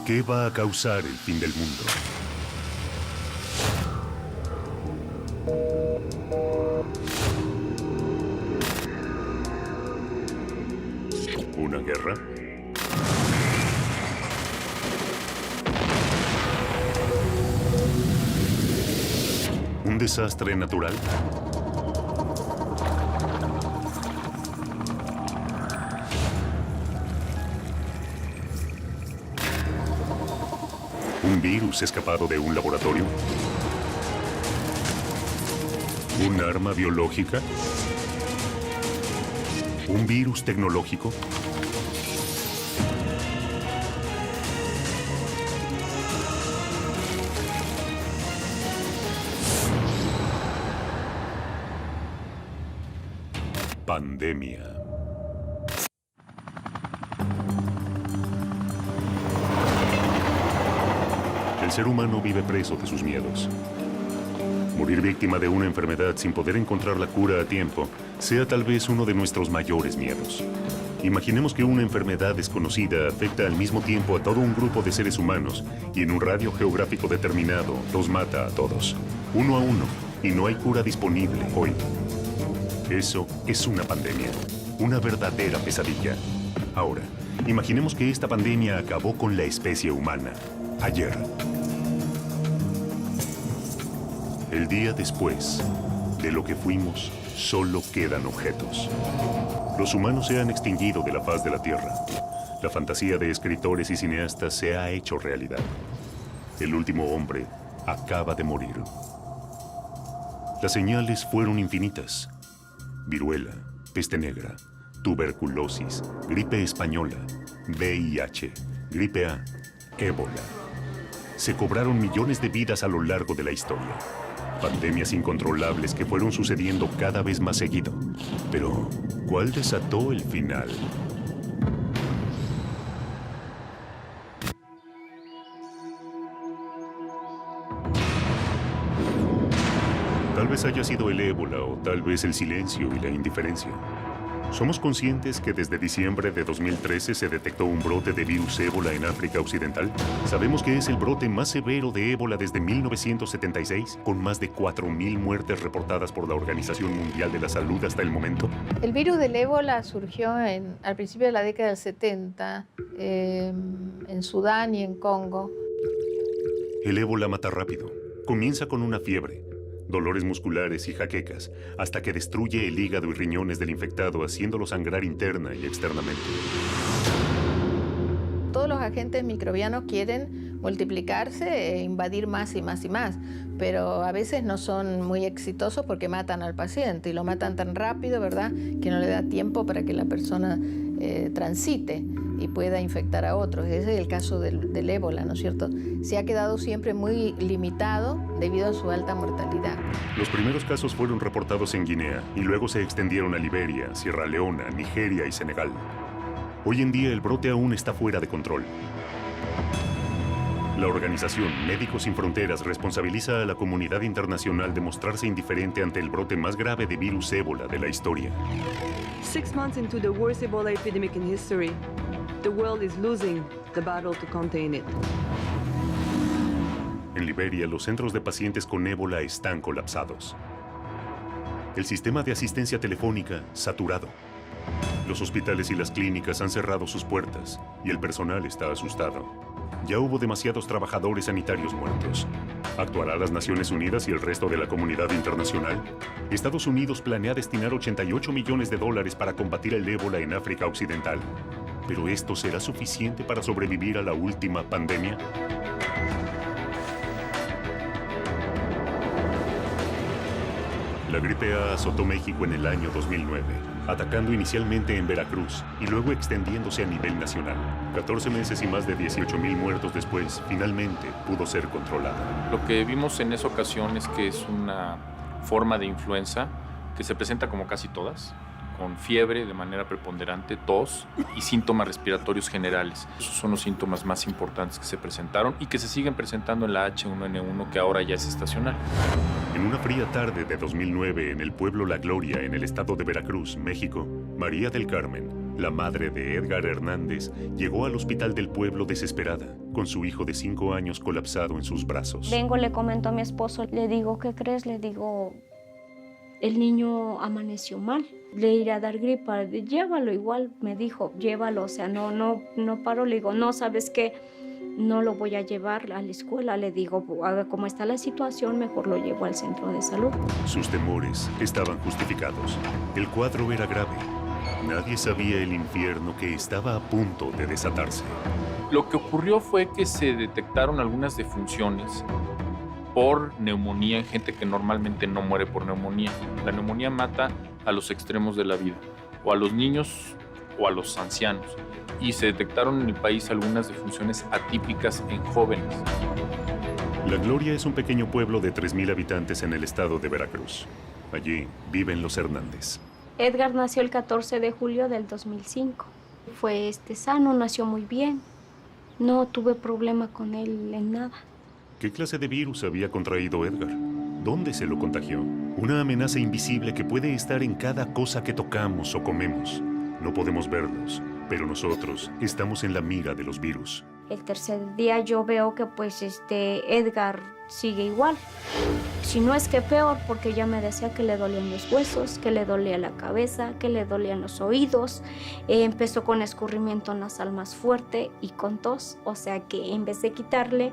¿Qué va a causar el fin del mundo? ¿Una guerra? ¿Un desastre natural? ¿Un virus escapado de un laboratorio? ¿Un arma biológica? ¿Un virus tecnológico? Pandemia. El ser humano vive preso de sus miedos. Morir víctima de una enfermedad sin poder encontrar la cura a tiempo sea tal vez uno de nuestros mayores miedos. Imaginemos que una enfermedad desconocida afecta al mismo tiempo a todo un grupo de seres humanos y en un radio geográfico determinado los mata a todos, uno a uno, y no hay cura disponible hoy. Eso es una pandemia, una verdadera pesadilla. Ahora, imaginemos que esta pandemia acabó con la especie humana, ayer. El día después de lo que fuimos, solo quedan objetos. Los humanos se han extinguido de la faz de la Tierra. La fantasía de escritores y cineastas se ha hecho realidad. El último hombre acaba de morir. Las señales fueron infinitas. Viruela, peste negra, tuberculosis, gripe española, VIH, gripe A, ébola. Se cobraron millones de vidas a lo largo de la historia. Pandemias incontrolables que fueron sucediendo cada vez más seguido. Pero, ¿cuál desató el final? Tal vez haya sido el ébola o tal vez el silencio y la indiferencia. Somos conscientes que desde diciembre de 2013 se detectó un brote de virus ébola en África Occidental. Sabemos que es el brote más severo de ébola desde 1976, con más de 4.000 muertes reportadas por la Organización Mundial de la Salud hasta el momento. El virus del ébola surgió al principio de la década del 70 en Sudán y en Congo. El ébola mata rápido. Comienza con una fiebre, dolores musculares y jaquecas, hasta que destruye el hígado y riñones del infectado, haciéndolo sangrar interna y externamente. Todos los agentes microbianos quieren multiplicarse e invadir más y más y más, pero a veces no son muy exitosos porque matan al paciente y lo matan tan rápido, ¿verdad?, que no le da tiempo para que la persona transite y pueda infectar a otros. Ese es el caso del ébola, ¿no es cierto? Se ha quedado siempre muy limitado debido a su alta mortalidad. Los primeros casos fueron reportados en Guinea y luego se extendieron a Liberia, Sierra Leona, Nigeria y Senegal. Hoy en día el brote aún está fuera de control. La organización Médicos Sin Fronteras responsabiliza a la comunidad internacional de mostrarse indiferente ante el brote más grave de virus ébola de la historia. 6 months into the worst Ebola epidemic in history, the world is losing the battle to contain it. En Liberia, los centros de pacientes con ébola están colapsados. El sistema de asistencia telefónica saturado. Los hospitales y las clínicas han cerrado sus puertas y el personal está asustado. Ya hubo demasiados trabajadores sanitarios muertos. ¿Actuará las Naciones Unidas y el resto de la comunidad internacional? Estados Unidos planea destinar 88 millones de dólares para combatir el ébola en África Occidental. ¿Pero esto será suficiente para sobrevivir a la última pandemia? La gripe A azotó México en el año 2009, atacando inicialmente en Veracruz y luego extendiéndose a nivel nacional. 14 meses y más de 18,000 muertos después, finalmente pudo ser controlada. Lo que vimos en esa ocasión es que es una forma de influenza que se presenta como casi todas, con fiebre de manera preponderante, tos y síntomas respiratorios generales. Esos son los síntomas más importantes que se presentaron y que se siguen presentando en la H1N1, que ahora ya es estacional. En una fría tarde de 2009 en el pueblo La Gloria, en el estado de Veracruz, México, María del Carmen, La madre de Edgar Hernández llegó al hospital del pueblo desesperada, con su hijo de 5 años colapsado en sus brazos. Vengo, le comento a mi esposo, le digo, ¿qué crees? Le digo, el niño amaneció mal, le iré a dar gripa, llévalo igual, me dijo, llévalo, o sea, no paro, le digo, no, ¿sabes qué? No lo voy a llevar a la escuela, le digo, como está la situación, mejor lo llevo al centro de salud. Sus temores estaban justificados. El cuadro era grave. Nadie sabía el infierno que estaba a punto de desatarse. Lo que ocurrió fue que se detectaron algunas defunciones por neumonía en gente que normalmente no muere por neumonía. La neumonía mata a los extremos de la vida, o a los niños o a los ancianos. Y se detectaron en el país algunas defunciones atípicas en jóvenes. La Gloria es un pequeño pueblo de 3,000 habitantes en el estado de Veracruz. Allí viven los Hernández. Edgar nació el 14 de julio del 2005. Fue sano, nació muy bien. No tuve problema con él en nada. ¿Qué clase de virus había contraído Edgar? ¿Dónde se lo contagió? Una amenaza invisible que puede estar en cada cosa que tocamos o comemos. No podemos verlos, pero nosotros estamos en la mira de los virus. El tercer día yo veo que Edgar sigue igual. Si no es que peor, porque ya me decía que le dolían los huesos, que le dolía la cabeza, que le dolían los oídos. Empezó con escurrimiento nasal más fuerte y con tos. O sea que en vez de quitarle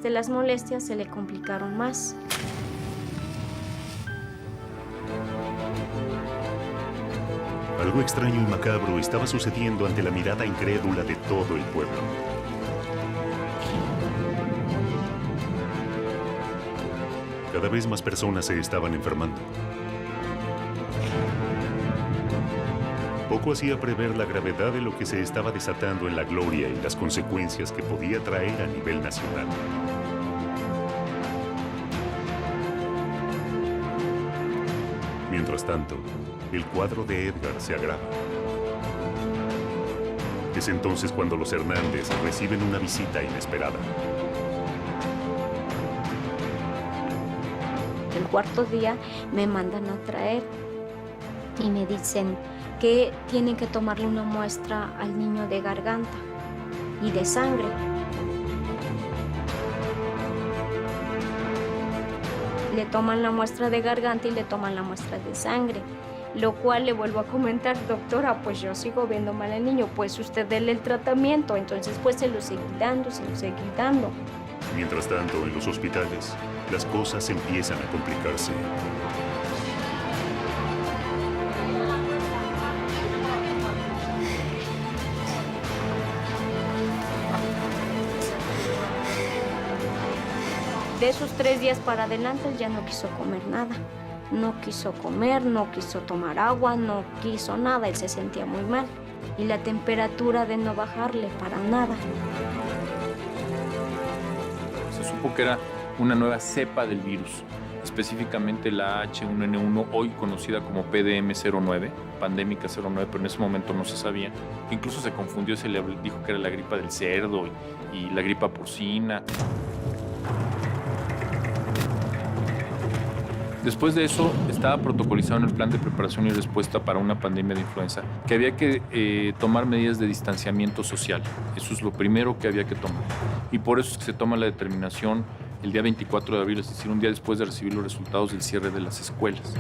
las molestias, se le complicaron más. Algo extraño y macabro estaba sucediendo ante la mirada incrédula de todo el pueblo. Cada vez más personas se estaban enfermando. Poco hacía prever la gravedad de lo que se estaba desatando en la Gloria y las consecuencias que podía traer a nivel nacional. Mientras tanto, el cuadro de Edgar se agrava. Es entonces cuando los Hernández reciben una visita inesperada. El cuarto día me mandan a traer y me dicen que tienen que tomarle una muestra al niño de garganta y de sangre. Le toman la muestra de garganta y le toman la muestra de sangre, lo cual le vuelvo a comentar, doctora, pues yo sigo viendo mal al niño, pues usted déle el tratamiento, entonces pues se lo seguí dando. Mientras tanto, en los hospitales, las cosas empiezan a complicarse. De esos 3 días para adelante, él ya no quiso comer nada. No quiso comer, no quiso tomar agua, no quiso nada. Él se sentía muy mal. Y la temperatura de no bajarle para nada. Se supo que era una nueva cepa del virus, específicamente la H1N1, hoy conocida como PDM09, pandémica 09, pero en ese momento no se sabía. Incluso se confundió, se le dijo que era la gripa del cerdo y la gripa porcina. Después de eso, estaba protocolizado en el plan de preparación y respuesta para una pandemia de influenza, que había que tomar medidas de distanciamiento social. Eso es lo primero que había que tomar. Y por eso es que se toma la determinación el día 24 de abril, es decir, un día después de recibir los resultados del cierre de las escuelas.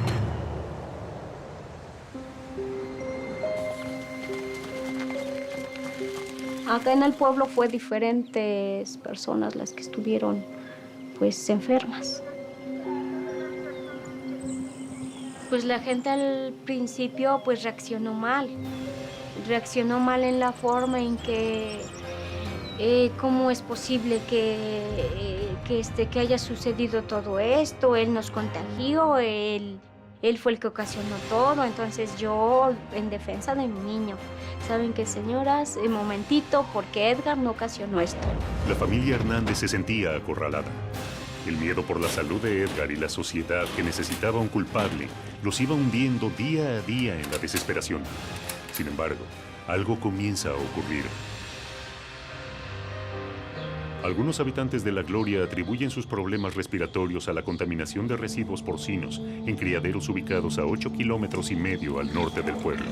Acá en el pueblo fue diferentes personas las que estuvieron pues enfermas. Pues la gente al principio pues reaccionó mal en la forma en que cómo es posible que haya sucedido todo esto, él nos contagió, él fue el que ocasionó todo, entonces yo en defensa de mi niño, ¿saben qué, señoras? Un momentito, porque Edgar no ocasionó esto. La familia Hernández se sentía acorralada. El miedo por la salud de Edgar y la sociedad que necesitaba un culpable los iba hundiendo día a día en la desesperación. Sin embargo, algo comienza a ocurrir. Algunos habitantes de La Gloria atribuyen sus problemas respiratorios a la contaminación de residuos porcinos en criaderos ubicados a 8,5 kilómetros al norte del pueblo.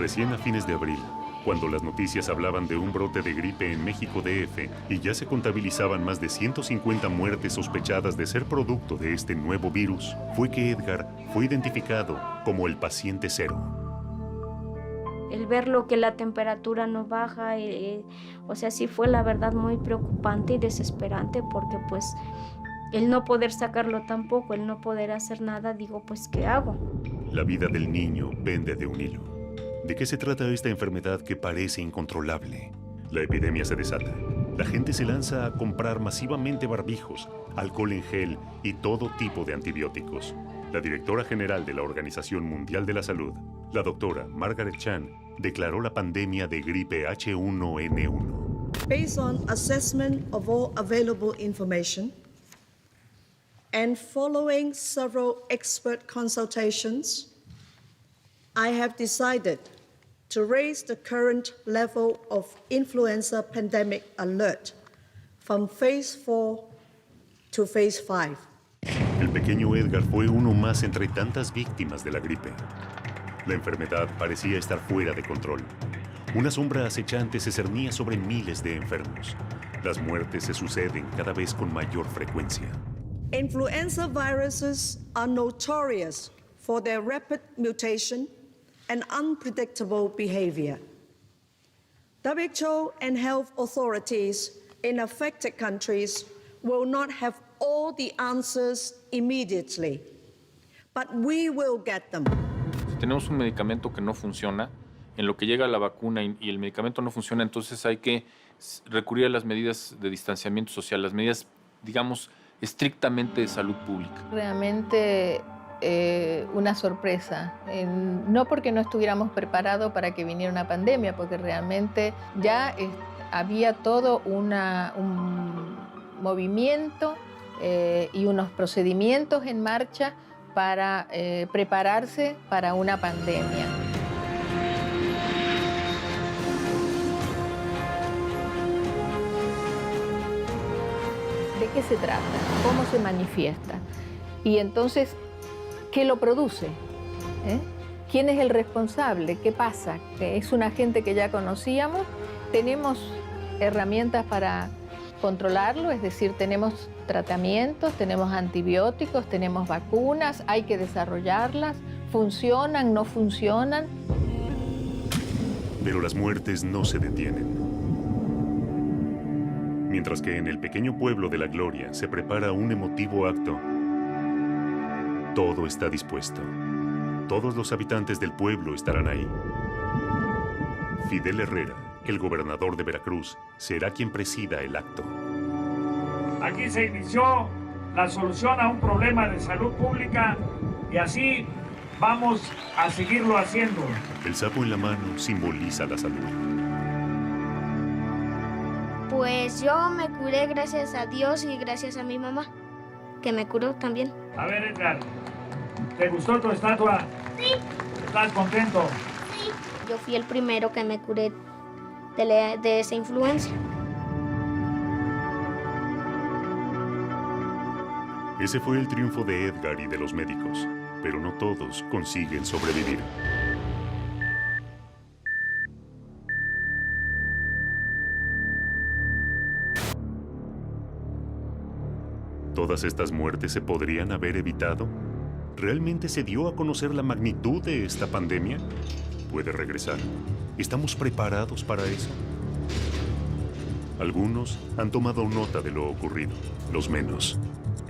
Recién a fines de abril, cuando las noticias hablaban de un brote de gripe en México DF y ya se contabilizaban más de 150 muertes sospechadas de ser producto de este nuevo virus, fue que Edgar fue identificado como el paciente cero. El verlo que la temperatura no baja, o sea, sí fue la verdad muy preocupante y desesperante porque pues el no poder sacarlo tampoco, el no poder hacer nada, digo, pues ¿qué hago? La vida del niño pende de un hilo. ¿De qué se trata esta enfermedad que parece incontrolable? La epidemia se desata. La gente se lanza a comprar masivamente barbijos, alcohol en gel y todo tipo de antibióticos. La directora general de la Organización Mundial de la Salud, la doctora Margaret Chan, declaró la pandemia de gripe H1N1. Based on assessment of all available information and following several expert consultations, I have decided to raise the current level of influenza pandemic alert from phase 4 to phase 5. El pequeño Edgar fue uno más entre tantas víctimas de la gripe. La enfermedad parecía estar fuera de control. Una sombra acechante se cernía sobre miles de enfermos. Las muertes se suceden cada vez con mayor frecuencia. Influenza viruses are notorious for their rapid mutation and unpredictable behavior. WHO and health authorities in affected countries will not have all the answers immediately, but we will get them. Si tenemos un medicamento que no funciona, en lo que llega la vacuna y el medicamento no funciona, entonces hay que recurrir a las medidas de distanciamiento social, las medidas, digamos, estrictamente de salud pública. Realmente una sorpresa, no porque no estuviéramos preparados para que viniera una pandemia, porque realmente ya había todo un movimiento y unos procedimientos en marcha para prepararse para una pandemia. ¿De qué se trata? ¿Cómo se manifiesta? Y entonces, ¿qué lo produce? ¿Quién es el responsable? ¿Qué pasa? ¿Que es un agente que ya conocíamos? ¿Tenemos herramientas para controlarlo? Es decir, tenemos tratamientos, tenemos antibióticos, tenemos vacunas, hay que desarrollarlas. ¿Funcionan? ¿No funcionan? Pero las muertes no se detienen. Mientras que en el pequeño pueblo de La Gloria se prepara un emotivo acto, todo está dispuesto. Todos los habitantes del pueblo estarán ahí. Fidel Herrera, el gobernador de Veracruz, será quien presida el acto. Aquí se inició la solución a un problema de salud pública y así vamos a seguirlo haciendo. El sapo en la mano simboliza la salud. Pues yo me curé gracias a Dios y gracias a mi mamá, que me curó también. A ver, Edgar, ¿te gustó tu estatua? Sí. ¿Estás contento? Sí. Yo fui el primero que me curé de esa influenza. Ese fue el triunfo de Edgar y de los médicos, pero no todos consiguen sobrevivir. ¿Todas estas muertes se podrían haber evitado? ¿Realmente se dio a conocer la magnitud de esta pandemia? ¿Puede regresar? ¿Estamos preparados para eso? Algunos han tomado nota de lo ocurrido, los menos.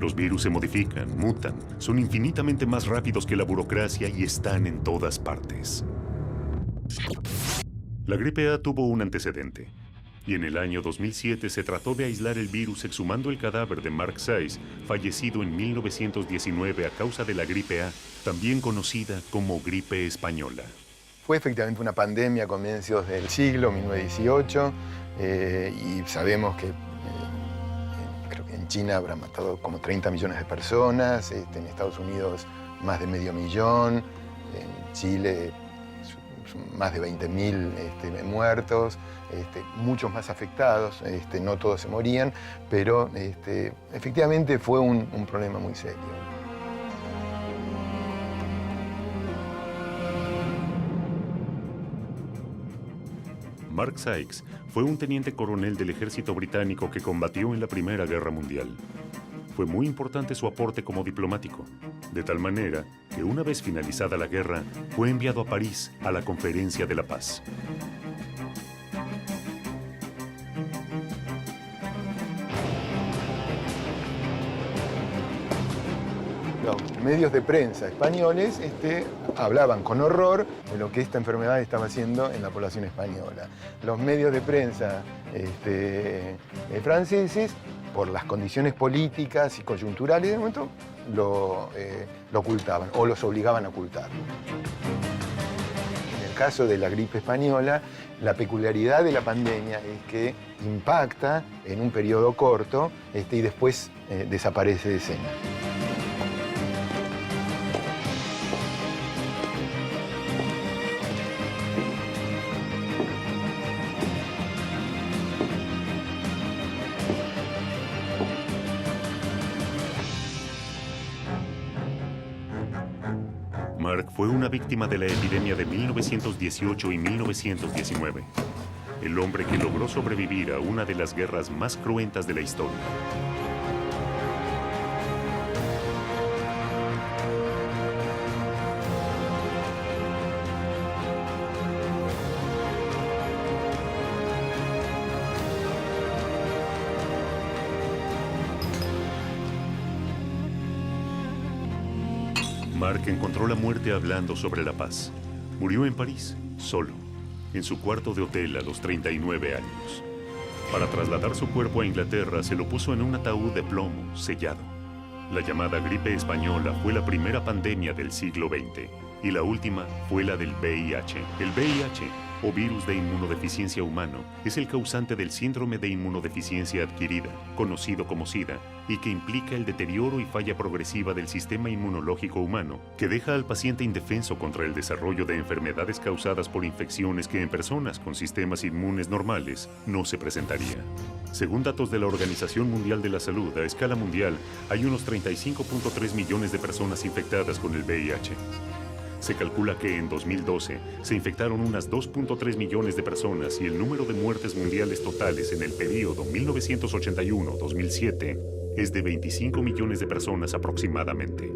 Los virus se modifican, mutan, son infinitamente más rápidos que la burocracia y están en todas partes. La gripe A tuvo un antecedente. Y en el año 2007 se trató de aislar el virus exhumando el cadáver de Mark Sayce, fallecido en 1919 a causa de la gripe A, también conocida como gripe española. Fue efectivamente una pandemia a comienzos del siglo, 1918, y sabemos que creo que en China habrá matado como 30 millones de personas, en Estados Unidos más de medio millón, en Chile más de 20.000 muertos, muchos más afectados, no todos se morían, pero efectivamente fue un problema muy serio. Mark Sykes fue un teniente coronel del ejército británico que combatió en la Primera Guerra Mundial. Fue muy importante su aporte como diplomático, de tal manera que una vez finalizada la guerra, fue enviado a París a la Conferencia de la Paz. Los medios de prensa españoles hablaban con horror de lo que esta enfermedad estaba haciendo en la población española. Los medios de prensa franceses, por las condiciones políticas y coyunturales del momento, lo ocultaban o los obligaban a ocultarlo. En el caso de la gripe española, la peculiaridad de la pandemia es que impacta en un periodo corto y después desaparece de escena. Mark fue una víctima de la epidemia de 1918 y 1919. El hombre que logró sobrevivir a una de las guerras más cruentas de la historia. Mark encontró la muerte hablando sobre la paz. Murió en París, solo, en su cuarto de hotel a los 39 años. Para trasladar su cuerpo a Inglaterra, se lo puso en un ataúd de plomo, sellado. La llamada gripe española fue la primera pandemia del siglo XX y la última fue la del VIH. El VIH, o virus de inmunodeficiencia humano, es el causante del síndrome de inmunodeficiencia adquirida, conocido como SIDA, y que implica el deterioro y falla progresiva del sistema inmunológico humano, que deja al paciente indefenso contra el desarrollo de enfermedades causadas por infecciones que en personas con sistemas inmunes normales no se presentaría. Según datos de la Organización Mundial de la Salud, a escala mundial, hay unos 35.3 millones de personas infectadas con el VIH. Se calcula que en 2012 se infectaron unas 2.3 millones de personas y el número de muertes mundiales totales en el periodo 1981-2007 es de 25 millones de personas aproximadamente.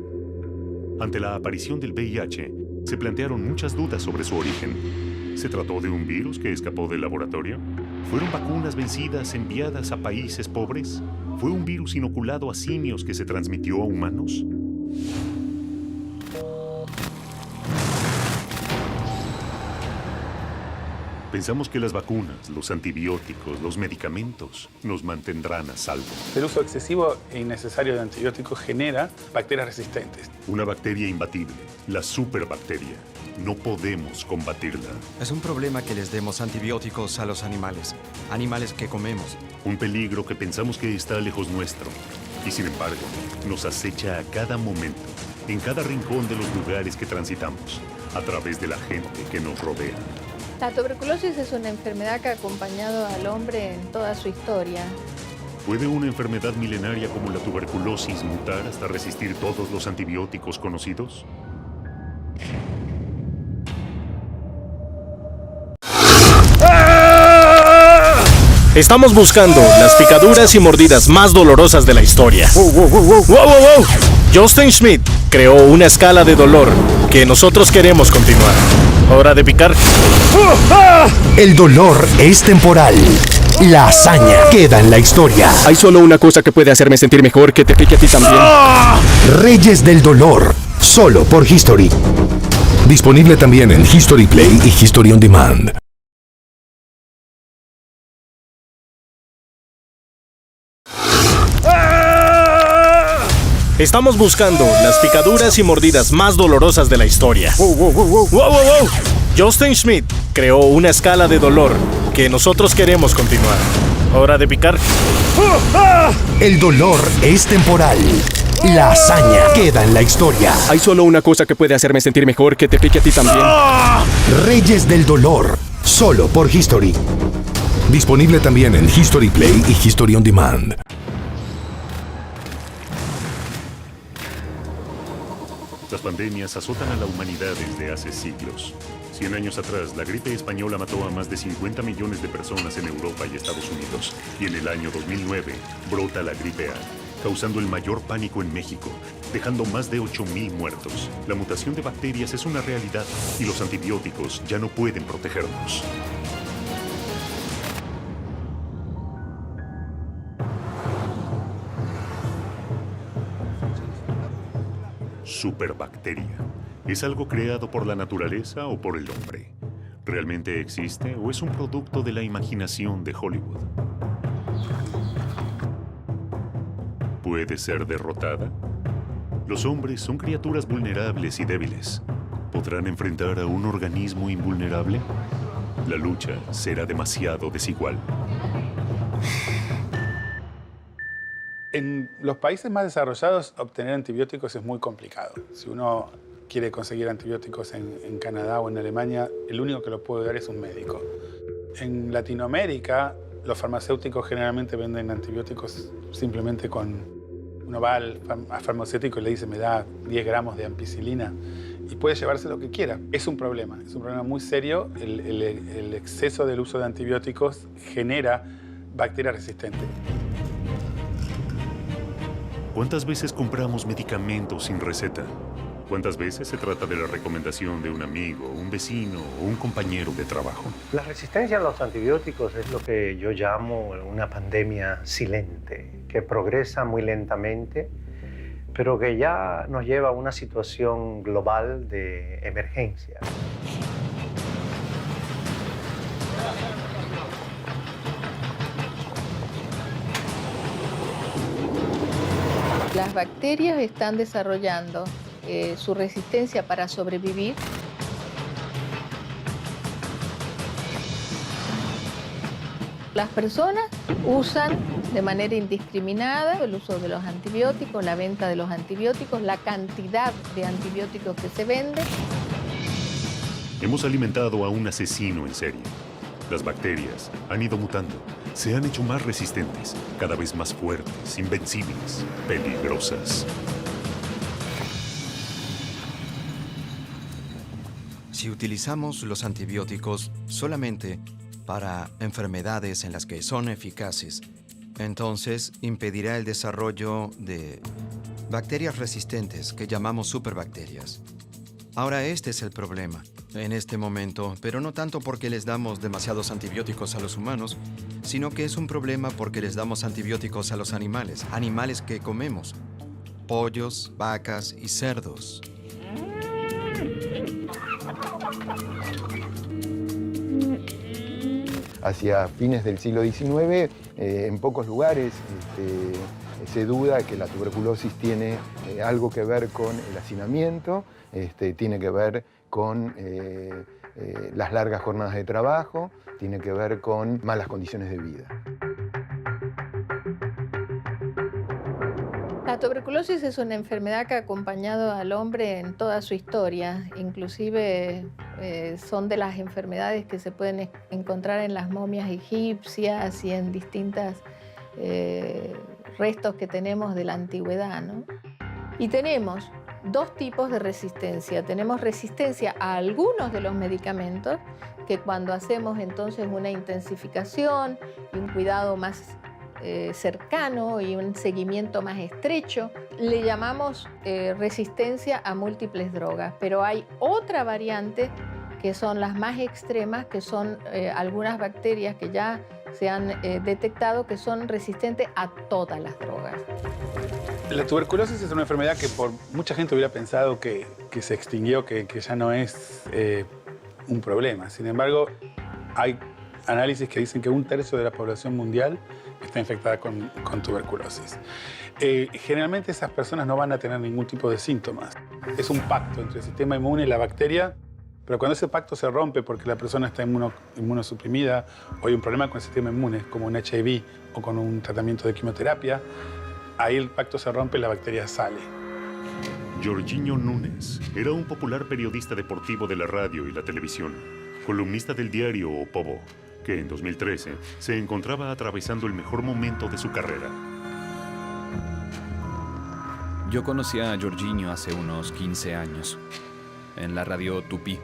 Ante la aparición del VIH, se plantearon muchas dudas sobre su origen. ¿Se trató de un virus que escapó del laboratorio? ¿Fueron vacunas vencidas enviadas a países pobres? ¿Fue un virus inoculado a simios que se transmitió a humanos? Pensamos que las vacunas, los antibióticos, los medicamentos nos mantendrán a salvo. El uso excesivo e innecesario de antibióticos genera bacterias resistentes. Una bacteria imbatible, la superbacteria. No podemos combatirla. Es un problema que les demos antibióticos a los animales que comemos. Un peligro que pensamos que está lejos nuestro y sin embargo nos acecha a cada momento, en cada rincón de los lugares que transitamos, a través de la gente que nos rodea. La tuberculosis es una enfermedad que ha acompañado al hombre en toda su historia. ¿Puede una enfermedad milenaria como la tuberculosis mutar hasta resistir todos los antibióticos conocidos? Estamos buscando las picaduras y mordidas más dolorosas de la historia. ¡Wow! Justin Schmidt creó una escala de dolor que nosotros queremos continuar. Hora de picar. El dolor es temporal. La hazaña queda en la historia. Hay solo una cosa que puede hacerme sentir mejor, que te pique a ti también. Reyes del dolor, solo por History. Disponible también en History Play y History On Demand. Estamos buscando las picaduras y mordidas más dolorosas de la historia. ¡Wow! Justin Schmidt creó una escala de dolor que nosotros queremos continuar. Hora de picar. El dolor es temporal. La hazaña queda en la historia. Hay solo una cosa que puede hacerme sentir mejor, que te pique a ti también. Reyes del dolor, solo por History. Disponible también en History Play y History On Demand. Las pandemias azotan a la humanidad desde hace siglos. 100 años atrás, la gripe española mató a más de 50 millones de personas en Europa y Estados Unidos. Y en el año 2009, brota la gripe A, causando el mayor pánico en México, dejando más de 8.000 muertos. La mutación de bacterias es una realidad y los antibióticos ya no pueden protegernos. Superbacteria. ¿Es algo creado por la naturaleza o por el hombre? ¿Realmente existe o es un producto de la imaginación de Hollywood? ¿Puede ser derrotada? Los hombres son criaturas vulnerables y débiles. ¿Podrán enfrentar a un organismo invulnerable? La lucha será demasiado desigual. En los países más desarrollados, obtener antibióticos es muy complicado. Si uno quiere conseguir antibióticos en Canadá o en Alemania, el único que lo puede dar es un médico. En Latinoamérica, los farmacéuticos generalmente venden antibióticos simplemente con... Uno va al farmacéutico y le dice, me da 10 gramos de ampicilina y puede llevarse lo que quiera. Es un problema muy serio. El exceso del uso de antibióticos genera bacterias resistentes. ¿Cuántas veces compramos medicamentos sin receta? ¿Cuántas veces se trata de la recomendación de un amigo, un vecino o un compañero de trabajo? La resistencia a los antibióticos es lo que yo llamo una pandemia silente, que progresa muy lentamente, pero que ya nos lleva a una situación global de emergencia. Las bacterias están desarrollando su resistencia para sobrevivir. Las personas usan de manera indiscriminada el uso de los antibióticos, la venta de los antibióticos, la cantidad de antibióticos que se vende. Hemos alimentado a un asesino en serie. Las bacterias han ido mutando, se han hecho más resistentes, cada vez más fuertes, invencibles, peligrosas. Si utilizamos los antibióticos solamente para enfermedades en las que son eficaces, entonces impedirá el desarrollo de bacterias resistentes que llamamos superbacterias. Ahora este es el problema en este momento, pero no tanto porque les damos demasiados antibióticos a los humanos, sino que es un problema porque les damos antibióticos a los animales, animales que comemos, pollos, vacas y cerdos. Hacia fines del siglo XIX, en pocos lugares se duda que la tuberculosis tiene algo que ver con el hacinamiento, tiene que ver con las largas jornadas de trabajo, tiene que ver con malas condiciones de vida. La tuberculosis es una enfermedad que ha acompañado al hombre en toda su historia. Inclusive son de las enfermedades que se pueden encontrar en las momias egipcias y en distintos restos que tenemos de la antigüedad, ¿no? Y tenemos dos tipos de resistencia. Tenemos resistencia a algunos de los medicamentos, que cuando hacemos entonces una intensificación y un cuidado más cercano y un seguimiento más estrecho, le llamamos resistencia a múltiples drogas. Pero hay otra variante que son las más extremas, que son algunas bacterias que ya se han detectado que son resistentes a todas las drogas. La tuberculosis es una enfermedad que por mucha gente hubiera pensado que se extinguió, que ya no es un problema. Sin embargo, hay análisis que dicen que 1/3 de la población mundial está infectada con tuberculosis. Generalmente esas personas no van a tener ningún tipo de síntomas. Es un pacto entre el sistema inmune y la bacteria, pero cuando ese pacto se rompe porque la persona está inmunosuprimida o hay un problema con el sistema inmune, como un HIV o con un tratamiento de quimioterapia, ahí el pacto se rompe y la bacteria sale. Jorginho Nunes era un popular periodista deportivo de la radio y la televisión, columnista del diario O Povo, que en 2013 se encontraba atravesando el mejor momento de su carrera. Yo conocí a Jorginho hace unos 15 años, en la radio Tupi,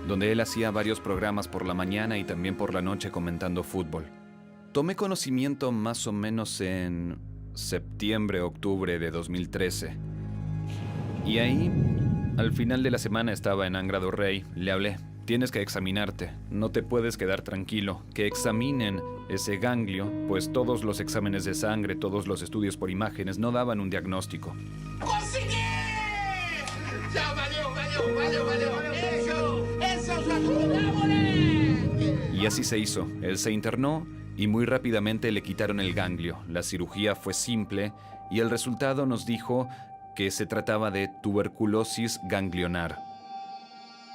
donde él hacía varios programas por la mañana y también por la noche comentando fútbol. Tomé conocimiento más o menos en septiembre, octubre de 2013. Y ahí, al final de la semana estaba en Angra do Rei, le hablé. Tienes que examinarte, no te puedes quedar tranquilo. Que examinen ese ganglio, pues todos los exámenes de sangre, todos los estudios por imágenes no daban un diagnóstico. ¡Consegui! Ya valeu. Ese es el moleque. Y así se hizo. Él se internó y muy rápidamente le quitaron el ganglio. La cirugía fue simple y el resultado nos dijo que se trataba de tuberculosis ganglionar.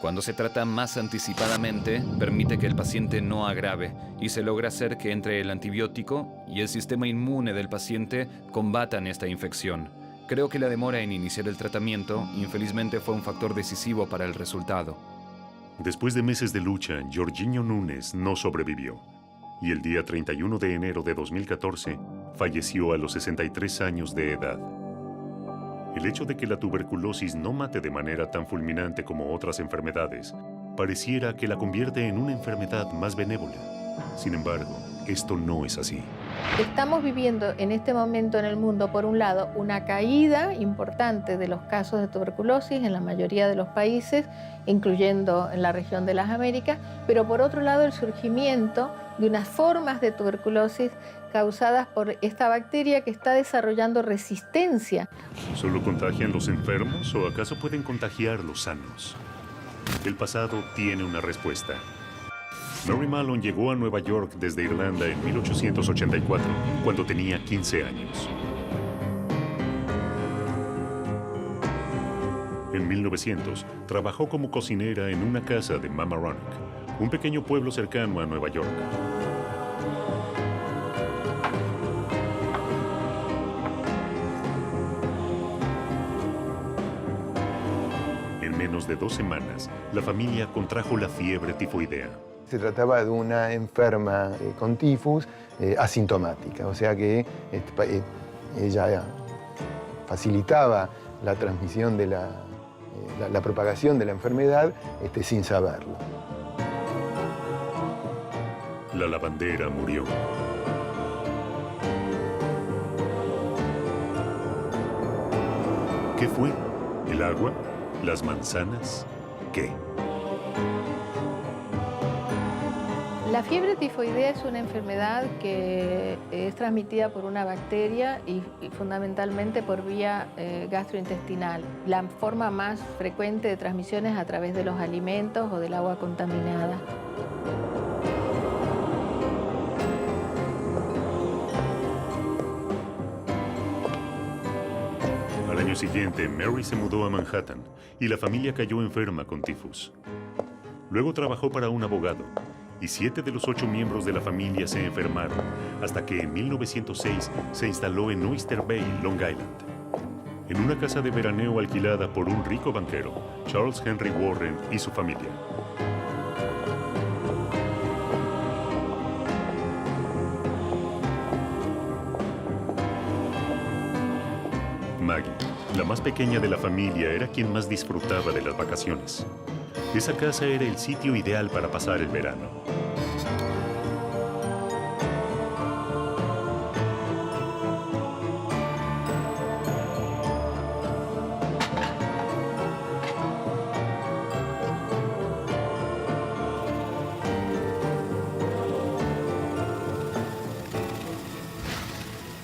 Cuando se trata más anticipadamente, permite que el paciente no agrave y se logra hacer que entre el antibiótico y el sistema inmune del paciente combatan esta infección. Creo que la demora en iniciar el tratamiento, infelizmente, fue un factor decisivo para el resultado. Después de meses de lucha, Jorginho Nunes no sobrevivió y el día 31 de enero de 2014 falleció a los 63 años de edad. El hecho de que la tuberculosis no mate de manera tan fulminante como otras enfermedades pareciera que la convierte en una enfermedad más benévola. Sin embargo, esto no es así. Estamos viviendo en este momento en el mundo, por un lado, una caída importante de los casos de tuberculosis en la mayoría de los países, incluyendo en la región de las Américas, pero por otro lado el surgimiento de unas formas de tuberculosis causadas por esta bacteria que está desarrollando resistencia. ¿Solo contagian los enfermos o acaso pueden contagiar los sanos? El pasado tiene una respuesta. Mary Mallon llegó a Nueva York desde Irlanda en 1884, cuando tenía 15 años. En 1900, trabajó como cocinera en una casa de Mamaroneck, un pequeño pueblo cercano a Nueva York. En menos de 2 semanas, la familia contrajo la fiebre tifoidea. Se trataba de una enferma con tifus asintomática, o sea que ella facilitaba la transmisión de la propagación de la enfermedad sin saberlo. La lavandera murió. ¿Qué fue? ¿El agua? ¿Las manzanas? ¿Qué? La fiebre tifoidea es una enfermedad que es transmitida por una bacteria y fundamentalmente por vía gastrointestinal. La forma más frecuente de transmisión es a través de los alimentos o del agua contaminada. Al año siguiente, Mary se mudó a Manhattan y la familia cayó enferma con tifus. Luego trabajó para un abogado y 7 de los 8 miembros de la familia se enfermaron, hasta que en 1906 se instaló en Oyster Bay, Long Island, en una casa de veraneo alquilada por un rico banquero, Charles Henry Warren, y su familia. Maggie, la más pequeña de la familia, era quien más disfrutaba de las vacaciones. Esa casa era el sitio ideal para pasar el verano.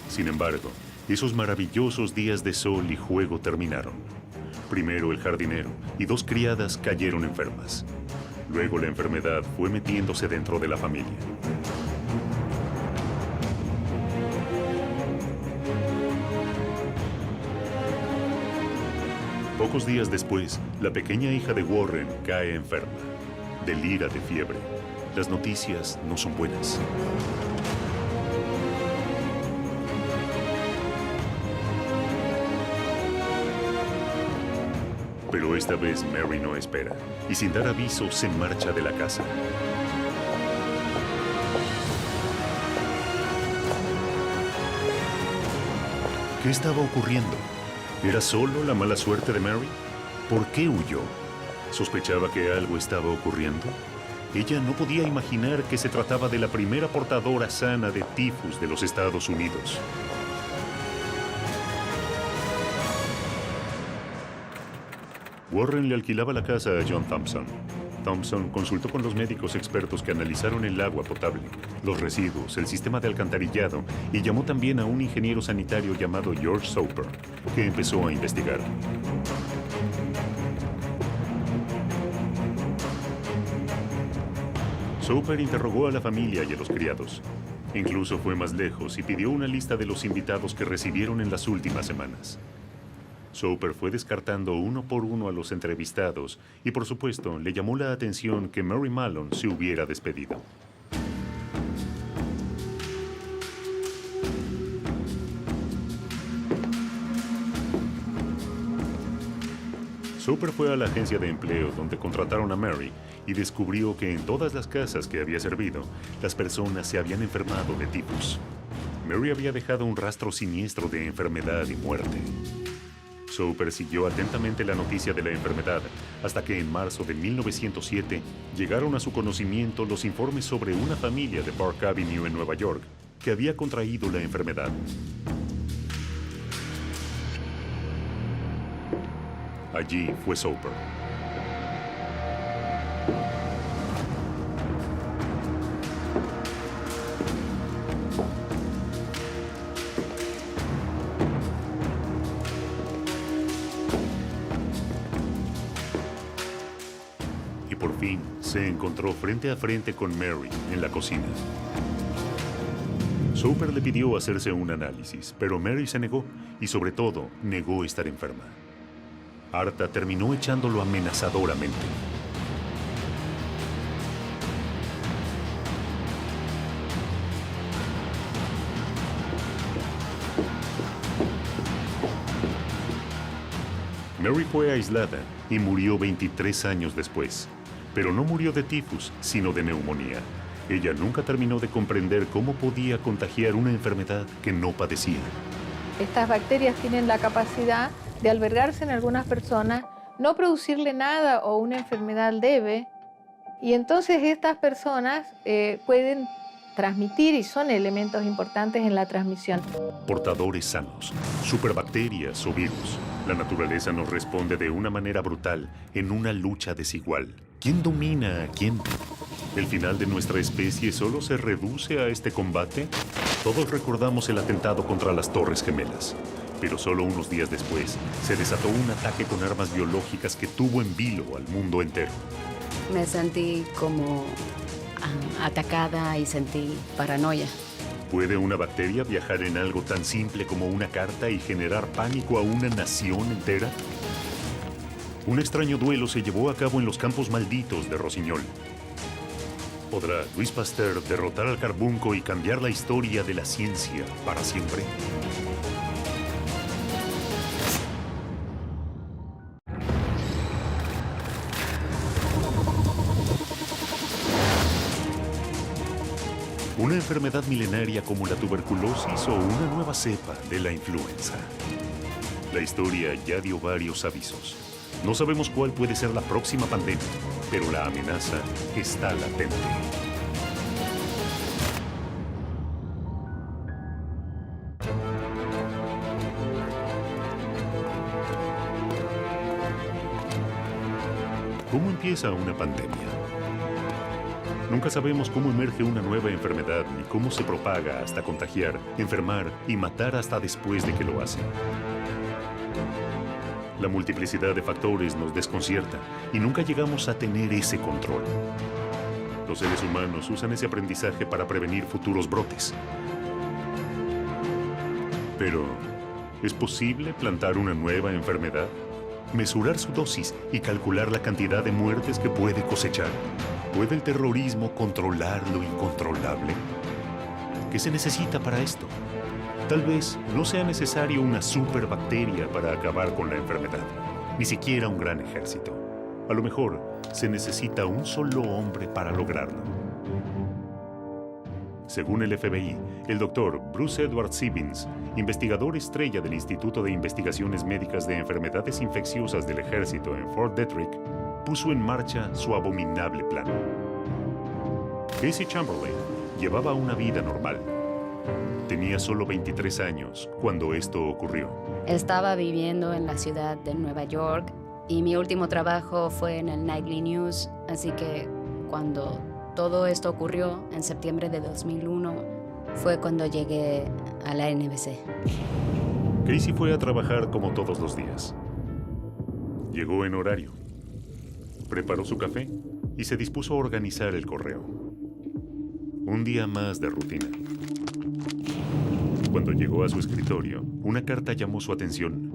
Sin embargo, esos maravillosos días de sol y juego terminaron. Primero el jardinero y 2 criadas cayeron enfermas. Luego la enfermedad fue metiéndose dentro de la familia. Pocos días después, la pequeña hija de Warren cae enferma. Delira de fiebre. Las noticias no son buenas. Pero esta vez Mary no espera y sin dar aviso se marcha de la casa. ¿Qué estaba ocurriendo? ¿Era solo la mala suerte de Mary? ¿Por qué huyó? ¿Sospechaba que algo estaba ocurriendo? Ella no podía imaginar que se trataba de la primera portadora sana de tifus de los Estados Unidos. Warren le alquilaba la casa a John Thompson. Thompson consultó con los médicos expertos que analizaron el agua potable, los residuos, el sistema de alcantarillado y llamó también a un ingeniero sanitario llamado George Soper, que empezó a investigar. Soper interrogó a la familia y a los criados. Incluso fue más lejos y pidió una lista de los invitados que recibieron en las últimas semanas. Soper fue descartando uno por uno a los entrevistados y, por supuesto, le llamó la atención que Mary Mallon se hubiera despedido. Soper fue a la agencia de empleo donde contrataron a Mary y descubrió que en todas las casas que había servido, las personas se habían enfermado de tifus. Mary había dejado un rastro siniestro de enfermedad y muerte. Soper siguió atentamente la noticia de la enfermedad hasta que en marzo de 1907 llegaron a su conocimiento los informes sobre una familia de Park Avenue en Nueva York que había contraído la enfermedad. Allí fue Soper. Y por fin se encontró frente a frente con Mary en la cocina. Soper le pidió hacerse un análisis, pero Mary se negó y sobre todo negó estar enferma. Harta terminó echándolo amenazadoramente. Mary fue aislada y murió 23 años después. Pero no murió de tifus, sino de neumonía. Ella nunca terminó de comprender cómo podía contagiar una enfermedad que no padecía. Estas bacterias tienen la capacidad de albergarse en algunas personas, no producirle nada o una enfermedad leve, y entonces estas personas pueden transmitir y son elementos importantes en la transmisión. Portadores sanos, superbacterias o virus. La naturaleza nos responde de una manera brutal en una lucha desigual. ¿Quién domina a quién? ¿El final de nuestra especie solo se reduce a este combate? Todos recordamos el atentado contra las Torres Gemelas. Pero solo unos días después se desató un ataque con armas biológicas que tuvo en vilo al mundo entero. Me sentí como atacada y sentí paranoia. ¿Puede una bacteria viajar en algo tan simple como una carta y generar pánico a una nación entera? Un extraño duelo se llevó a cabo en los campos malditos de Rossignol. ¿Podrá Louis Pasteur derrotar al carbunco y cambiar la historia de la ciencia para siempre? Una enfermedad milenaria como la tuberculosis o una nueva cepa de la influenza. La historia ya dio varios avisos. No sabemos cuál puede ser la próxima pandemia, pero la amenaza está latente. ¿Cómo empieza una pandemia? Nunca sabemos cómo emerge una nueva enfermedad ni cómo se propaga hasta contagiar, enfermar y matar hasta después de que lo hace. La multiplicidad de factores nos desconcierta y nunca llegamos a tener ese control. Los seres humanos usan ese aprendizaje para prevenir futuros brotes. Pero, ¿es posible plantar una nueva enfermedad? ¿Mesurar su dosis y calcular la cantidad de muertes que puede cosechar? ¿Puede el terrorismo controlar lo incontrolable? ¿Qué se necesita para esto? Tal vez no sea necesario una superbacteria para acabar con la enfermedad, ni siquiera un gran ejército. A lo mejor se necesita un solo hombre para lograrlo. Según el FBI, el doctor Bruce Edward Sibbins, investigador estrella del Instituto de Investigaciones Médicas de Enfermedades Infecciosas del Ejército en Fort Detrick, puso en marcha su abominable plan. Casey Chamberlain llevaba una vida normal. Tenía solo 23 años cuando esto ocurrió. Estaba viviendo en la ciudad de Nueva York y mi último trabajo fue en el Nightly News, así que cuando todo esto ocurrió en septiembre de 2001 fue cuando llegué a la NBC. Casey fue a trabajar como todos los días. Llegó en horario, preparó su café y se dispuso a organizar el correo. Un día más de rutina. Cuando llegó a su escritorio, una carta llamó su atención.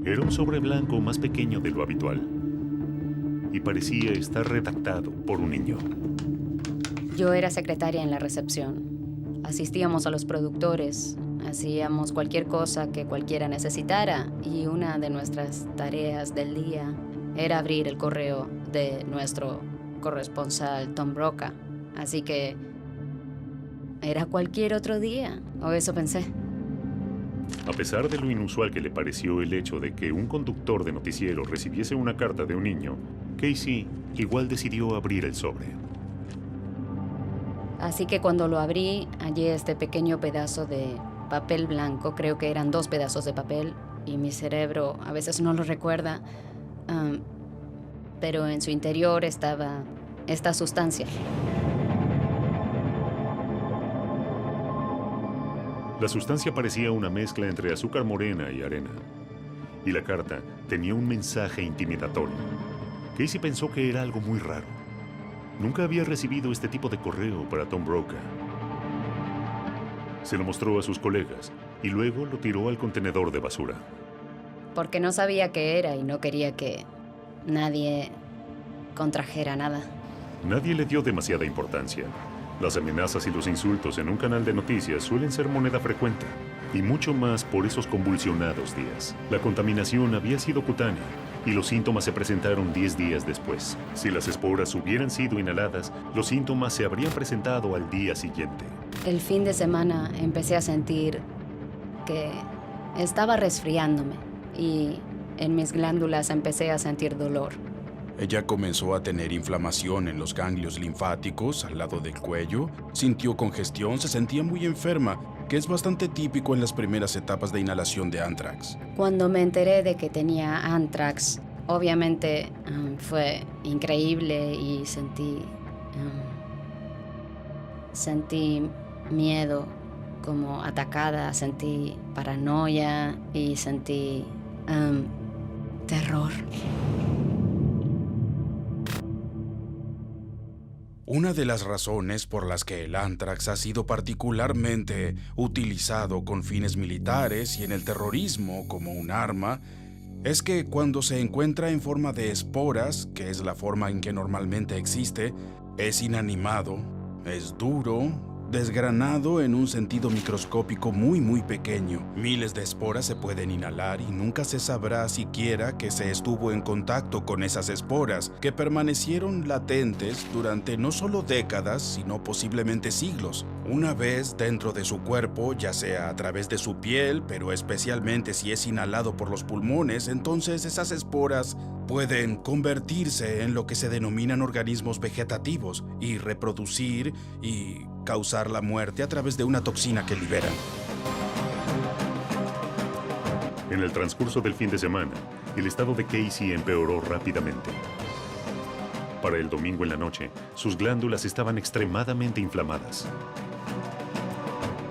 Era un sobre blanco más pequeño de lo habitual y parecía estar redactado por un niño. Yo era secretaria en la recepción. Asistíamos a los productores, hacíamos cualquier cosa que cualquiera necesitara y una de nuestras tareas del día era abrir el correo de nuestro corresponsal Tom Brokaw. Así que era cualquier otro día, o eso pensé. A pesar de lo inusual que le pareció el hecho de que un conductor de noticiero recibiese una carta de un niño, Casey igual decidió abrir el sobre. Así que cuando lo abrí, hallé este pequeño pedazo de papel blanco. Creo que eran 2 pedazos de papel y mi cerebro a veces no lo recuerda. Pero en su interior estaba esta sustancia. La sustancia parecía una mezcla entre azúcar morena y arena. Y la carta tenía un mensaje intimidatorio. Casey pensó que era algo muy raro. Nunca había recibido este tipo de correo para Tom Brokaw. Se lo mostró a sus colegas y luego lo tiró al contenedor de basura. Porque no sabía qué era y no quería que nadie contrajera nada. Nadie le dio demasiada importancia. Las amenazas y los insultos en un canal de noticias suelen ser moneda frecuente, y mucho más por esos convulsionados días. La contaminación había sido cutánea, y los síntomas se presentaron 10 días después. Si las esporas hubieran sido inhaladas, los síntomas se habrían presentado al día siguiente. El fin de semana empecé a sentir que estaba resfriándome, y en mis glándulas empecé a sentir dolor. Ella comenzó a tener inflamación en los ganglios linfáticos al lado del cuello, sintió congestión, se sentía muy enferma, que es bastante típico en las primeras etapas de inhalación de anthrax. Cuando me enteré de que tenía anthrax, obviamente fue increíble y sentí miedo, como atacada, sentí paranoia y sentí terror. Una de las razones por las que el anthrax ha sido particularmente utilizado con fines militares y en el terrorismo como un arma es que cuando se encuentra en forma de esporas, que es la forma en que normalmente existe, es inanimado, es duro, desgranado en un sentido microscópico muy pequeño. Miles de esporas se pueden inhalar y nunca se sabrá siquiera que se estuvo en contacto con esas esporas, que permanecieron latentes durante no solo décadas, sino posiblemente siglos. Una vez dentro de su cuerpo, ya sea a través de su piel, pero especialmente si es inhalado por los pulmones, entonces esas esporas pueden convertirse en lo que se denominan organismos vegetativos y reproducir y causar la muerte a través de una toxina que liberan. En el transcurso del fin de semana, el estado de Casey empeoró rápidamente. Para el domingo en la noche, sus glándulas estaban extremadamente inflamadas.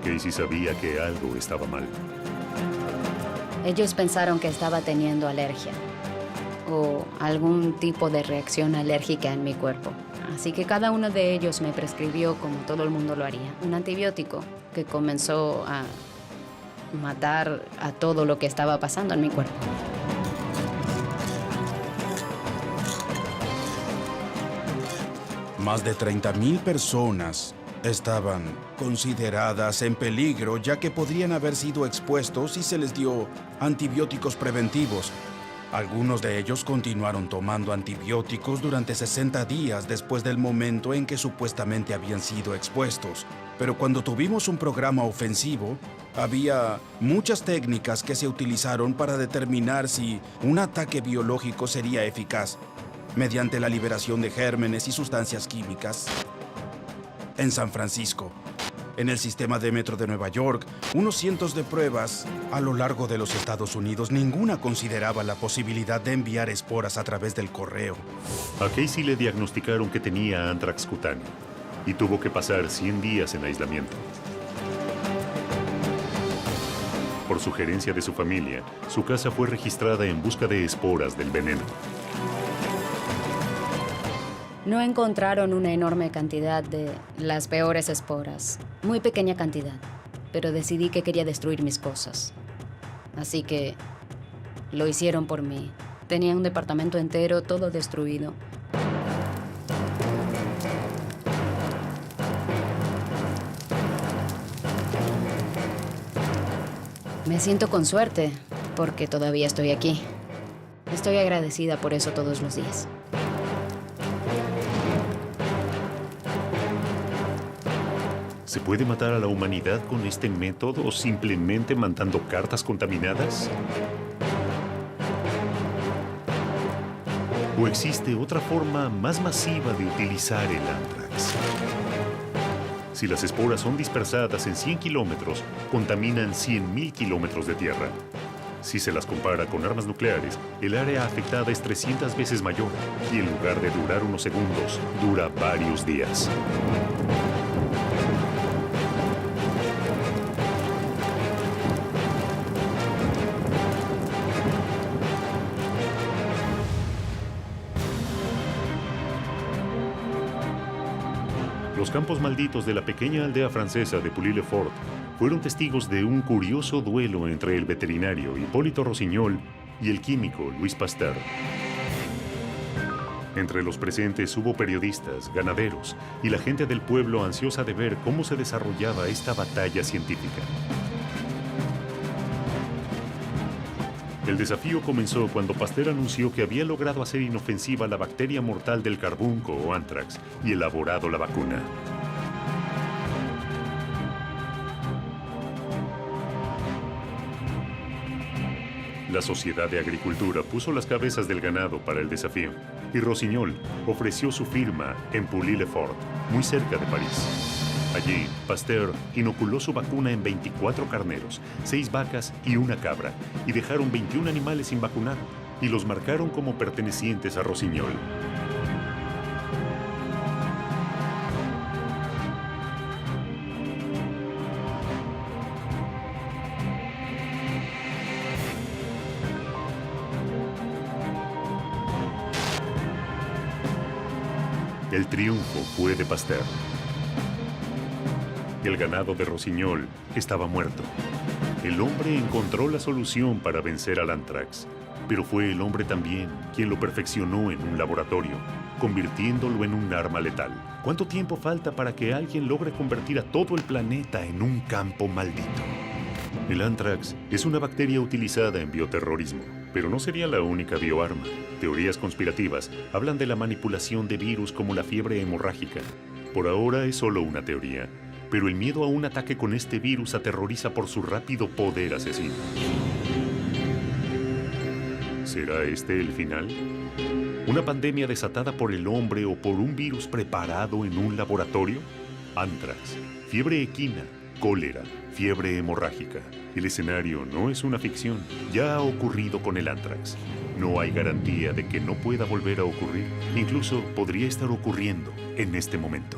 Casey sabía que algo estaba mal. Ellos pensaron que estaba teniendo alergia o algún tipo de reacción alérgica en mi cuerpo. Así que cada uno de ellos me prescribió, como todo el mundo lo haría, un antibiótico que comenzó a matar a todo lo que estaba pasando en mi cuerpo. Más de 30,000 personas estaban consideradas en peligro, ya que podrían haber sido expuestos si se les dio antibióticos preventivos. Algunos de ellos continuaron tomando antibióticos durante 60 días después del momento en que supuestamente habían sido expuestos. Pero cuando tuvimos un programa ofensivo, había muchas técnicas que se utilizaron para determinar si un ataque biológico sería eficaz, mediante la liberación de gérmenes y sustancias químicas. En San Francisco, en el sistema de metro de Nueva York, unos cientos de pruebas a lo largo de los Estados Unidos, ninguna consideraba la posibilidad de enviar esporas a través del correo. A Casey le diagnosticaron que tenía anthrax cutáneo y tuvo que pasar 100 días en aislamiento. Por sugerencia de su familia, su casa fue registrada en busca de esporas del veneno. No encontraron una enorme cantidad de las peores esporas. Muy pequeña cantidad. Pero decidí que quería destruir mis cosas. Así que lo hicieron por mí. Tenía un departamento entero, todo destruido. Me siento con suerte, porque todavía estoy aquí. Estoy agradecida por eso todos los días. ¿Se puede matar a la humanidad con este método o simplemente mandando cartas contaminadas? ¿O existe otra forma más masiva de utilizar el anthrax? Si las esporas son dispersadas en 100 kilómetros, contaminan 100.000 kilómetros de tierra. Si se las compara con armas nucleares, el área afectada es 300 veces mayor y en lugar de durar unos segundos, dura varios días. Los campos malditos de la pequeña aldea francesa de Pouilly-le-Fort fueron testigos de un curioso duelo entre el veterinario Hipólito Rossignol y el químico Louis Pasteur. Entre los presentes hubo periodistas, ganaderos y la gente del pueblo ansiosa de ver cómo se desarrollaba esta batalla científica. El desafío comenzó cuando Pasteur anunció que había logrado hacer inofensiva la bacteria mortal del carbunco o anthrax y elaborado la vacuna. La Sociedad de Agricultura puso las cabezas del ganado para el desafío y Rossignol ofreció su firma en Pouilly-le-Fort, muy cerca de París. Allí, Pasteur inoculó su vacuna en 24 carneros, 6 vacas y una cabra, y dejaron 21 animales sin vacunar, y los marcaron como pertenecientes a Rossignol. El triunfo fue de Pasteur. El ganado de Rossignol estaba muerto. El hombre encontró la solución para vencer al anthrax, pero fue el hombre también quien lo perfeccionó en un laboratorio, convirtiéndolo en un arma letal. ¿Cuánto tiempo falta para que alguien logre convertir a todo el planeta en un campo maldito? El anthrax es una bacteria utilizada en bioterrorismo, pero no sería la única bioarma. Teorías conspirativas hablan de la manipulación de virus como la fiebre hemorrágica. Por ahora es solo una teoría, pero el miedo a un ataque con este virus aterroriza por su rápido poder asesino. ¿Será este el final? ¿Una pandemia desatada por el hombre o por un virus preparado en un laboratorio? Anthrax, fiebre equina, cólera, fiebre hemorrágica. El escenario no es una ficción. Ya ha ocurrido con el anthrax. No hay garantía de que no pueda volver a ocurrir. Incluso podría estar ocurriendo en este momento.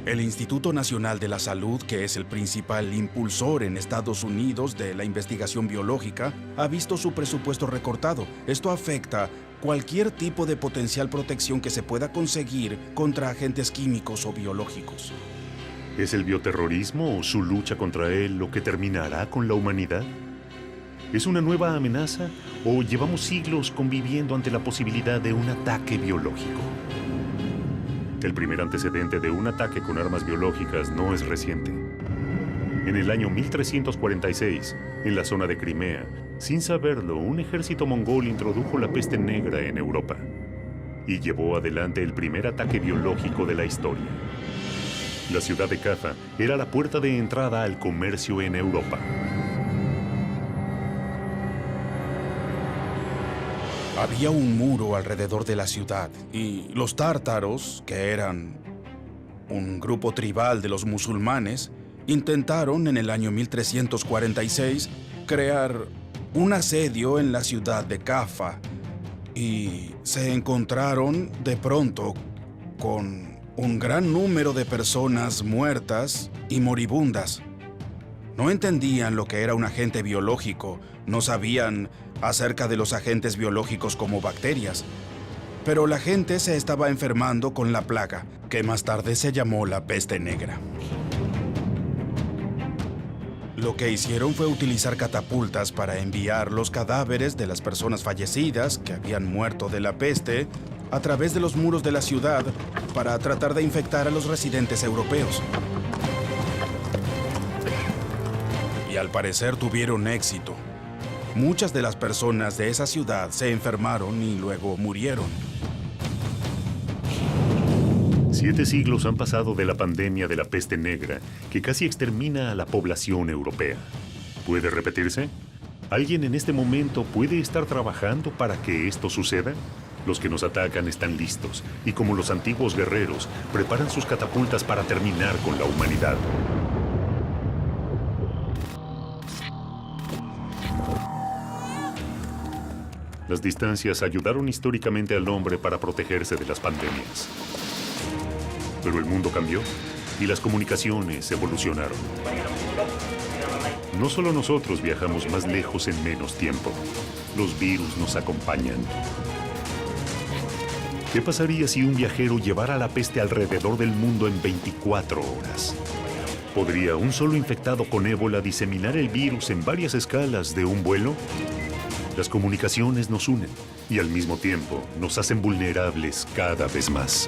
El Instituto Nacional de la Salud, que es el principal impulsor en Estados Unidos de la investigación biológica, ha visto su presupuesto recortado. Esto afecta cualquier tipo de potencial protección que se pueda conseguir contra agentes químicos o biológicos. ¿Es el bioterrorismo o su lucha contra él lo que terminará con la humanidad? ¿Es una nueva amenaza o llevamos siglos conviviendo ante la posibilidad de un ataque biológico? El primer antecedente de un ataque con armas biológicas no es reciente. En el año 1346, en la zona de Crimea, Sin saberlo, un ejército mongol introdujo la peste negra en Europa y llevó adelante el primer ataque biológico de la historia. La ciudad de Caffa era la puerta de entrada al comercio en Europa. Había un muro alrededor de la ciudad y los tártaros, que eran un grupo tribal de los musulmanes, intentaron en el año 1346 crear un asedio en la ciudad de Caffa y se encontraron de pronto con un gran número de personas muertas y moribundas. No entendían lo que era un agente biológico, no sabían acerca de los agentes biológicos como bacterias, pero la gente se estaba enfermando con la plaga, que más tarde se llamó la peste negra. Lo que hicieron fue utilizar catapultas para enviar los cadáveres de las personas fallecidas que habían muerto de la peste a través de los muros de la ciudad para tratar de infectar a los residentes europeos. Y al parecer tuvieron éxito. Muchas de las personas de esa ciudad se enfermaron y luego murieron. 7 siglos han pasado de la pandemia de la peste negra, que casi extermina a la población europea. ¿Puede repetirse? ¿Alguien en este momento puede estar trabajando para que esto suceda? Los que nos atacan están listos y, como los antiguos guerreros, preparan sus catapultas para terminar con la humanidad. Las distancias ayudaron históricamente al hombre para protegerse de las pandemias. Pero el mundo cambió y las comunicaciones evolucionaron. No solo nosotros viajamos más lejos en menos tiempo, los virus nos acompañan. ¿Qué pasaría si un viajero llevara la peste alrededor del mundo en 24 horas? ¿Podría un solo infectado con ébola diseminar el virus en varias escalas de un vuelo? Las comunicaciones nos unen y al mismo tiempo nos hacen vulnerables cada vez más.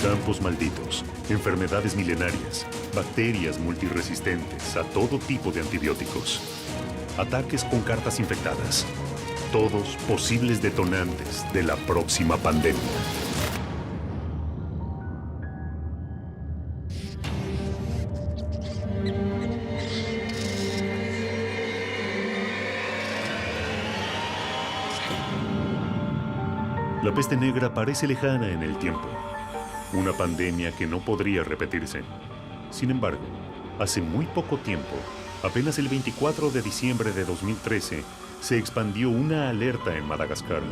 Campos malditos, enfermedades milenarias, bacterias multiresistentes a todo tipo de antibióticos, ataques con cartas infectadas, todos posibles detonantes de la próxima pandemia. La peste negra parece lejana en el tiempo. Una pandemia que no podría repetirse. Sin embargo, hace muy poco tiempo, apenas el 24 de diciembre de 2013, se expandió una alerta en Madagascar.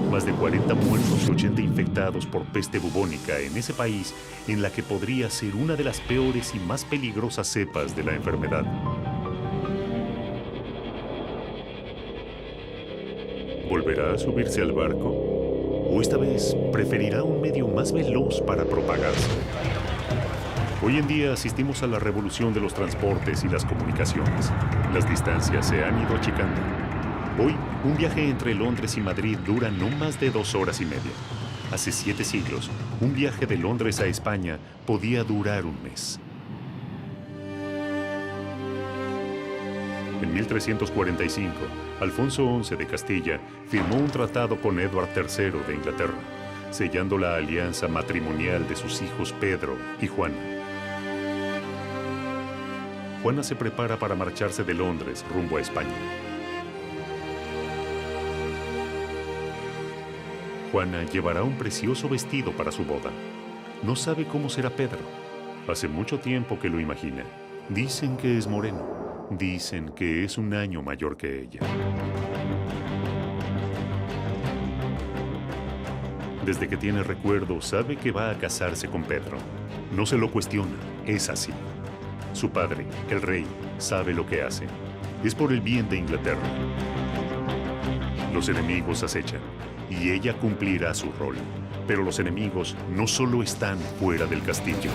Más de 40 muertos y 80 infectados por peste bubónica en ese país, en la que podría ser una de las peores y más peligrosas cepas de la enfermedad. ¿Volverá a subirse al barco? ¿O esta vez preferirá un medio más veloz para propagarse? Hoy en día asistimos a la revolución de los transportes y las comunicaciones. Las distancias se han ido achicando. Hoy, un viaje entre Londres y Madrid dura no más de 2 horas y media. Hace 7 siglos, un viaje de Londres a España podía durar un mes. En 1345, Alfonso XI de Castilla firmó un tratado con Eduardo III de Inglaterra, sellando la alianza matrimonial de sus hijos Pedro y Juana. Juana se prepara para marcharse de Londres rumbo a España. Juana llevará un precioso vestido para su boda. No sabe cómo será Pedro. Hace mucho tiempo que lo imagina. Dicen que es moreno. Dicen que es un año mayor que ella. Desde que tiene recuerdo, sabe que va a casarse con Pedro. No se lo cuestiona, es así. Su padre, el rey, sabe lo que hace. Es por el bien de Inglaterra. Los enemigos acechan, y ella cumplirá su rol. Pero los enemigos no solo están fuera del castillo.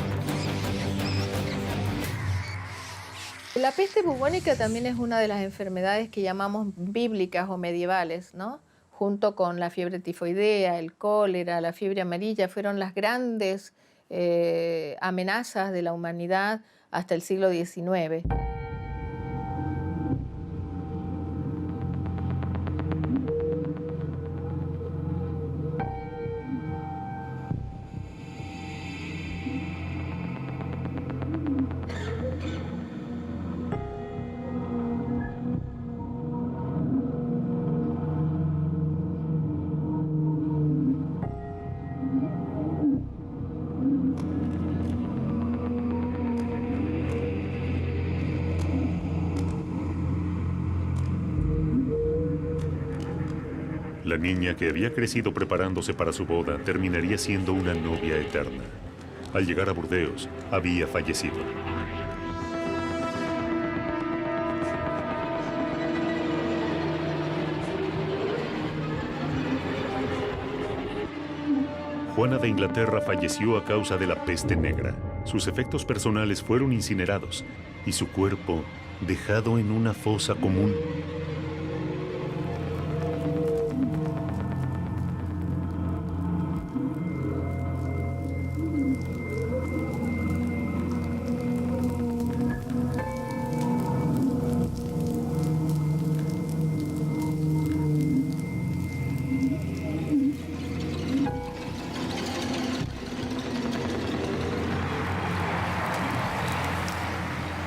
La peste bubónica también es una de las enfermedades que llamamos bíblicas o medievales, ¿no? Junto con la fiebre tifoidea, el cólera, la fiebre amarilla, fueron las grandes amenazas de la humanidad hasta el siglo XIX. La niña que había crecido preparándose para su boda terminaría siendo una novia eterna. Al llegar a Burdeos, había fallecido. Juana de Inglaterra falleció a causa de la peste negra. Sus efectos personales fueron incinerados y su cuerpo dejado en una fosa común.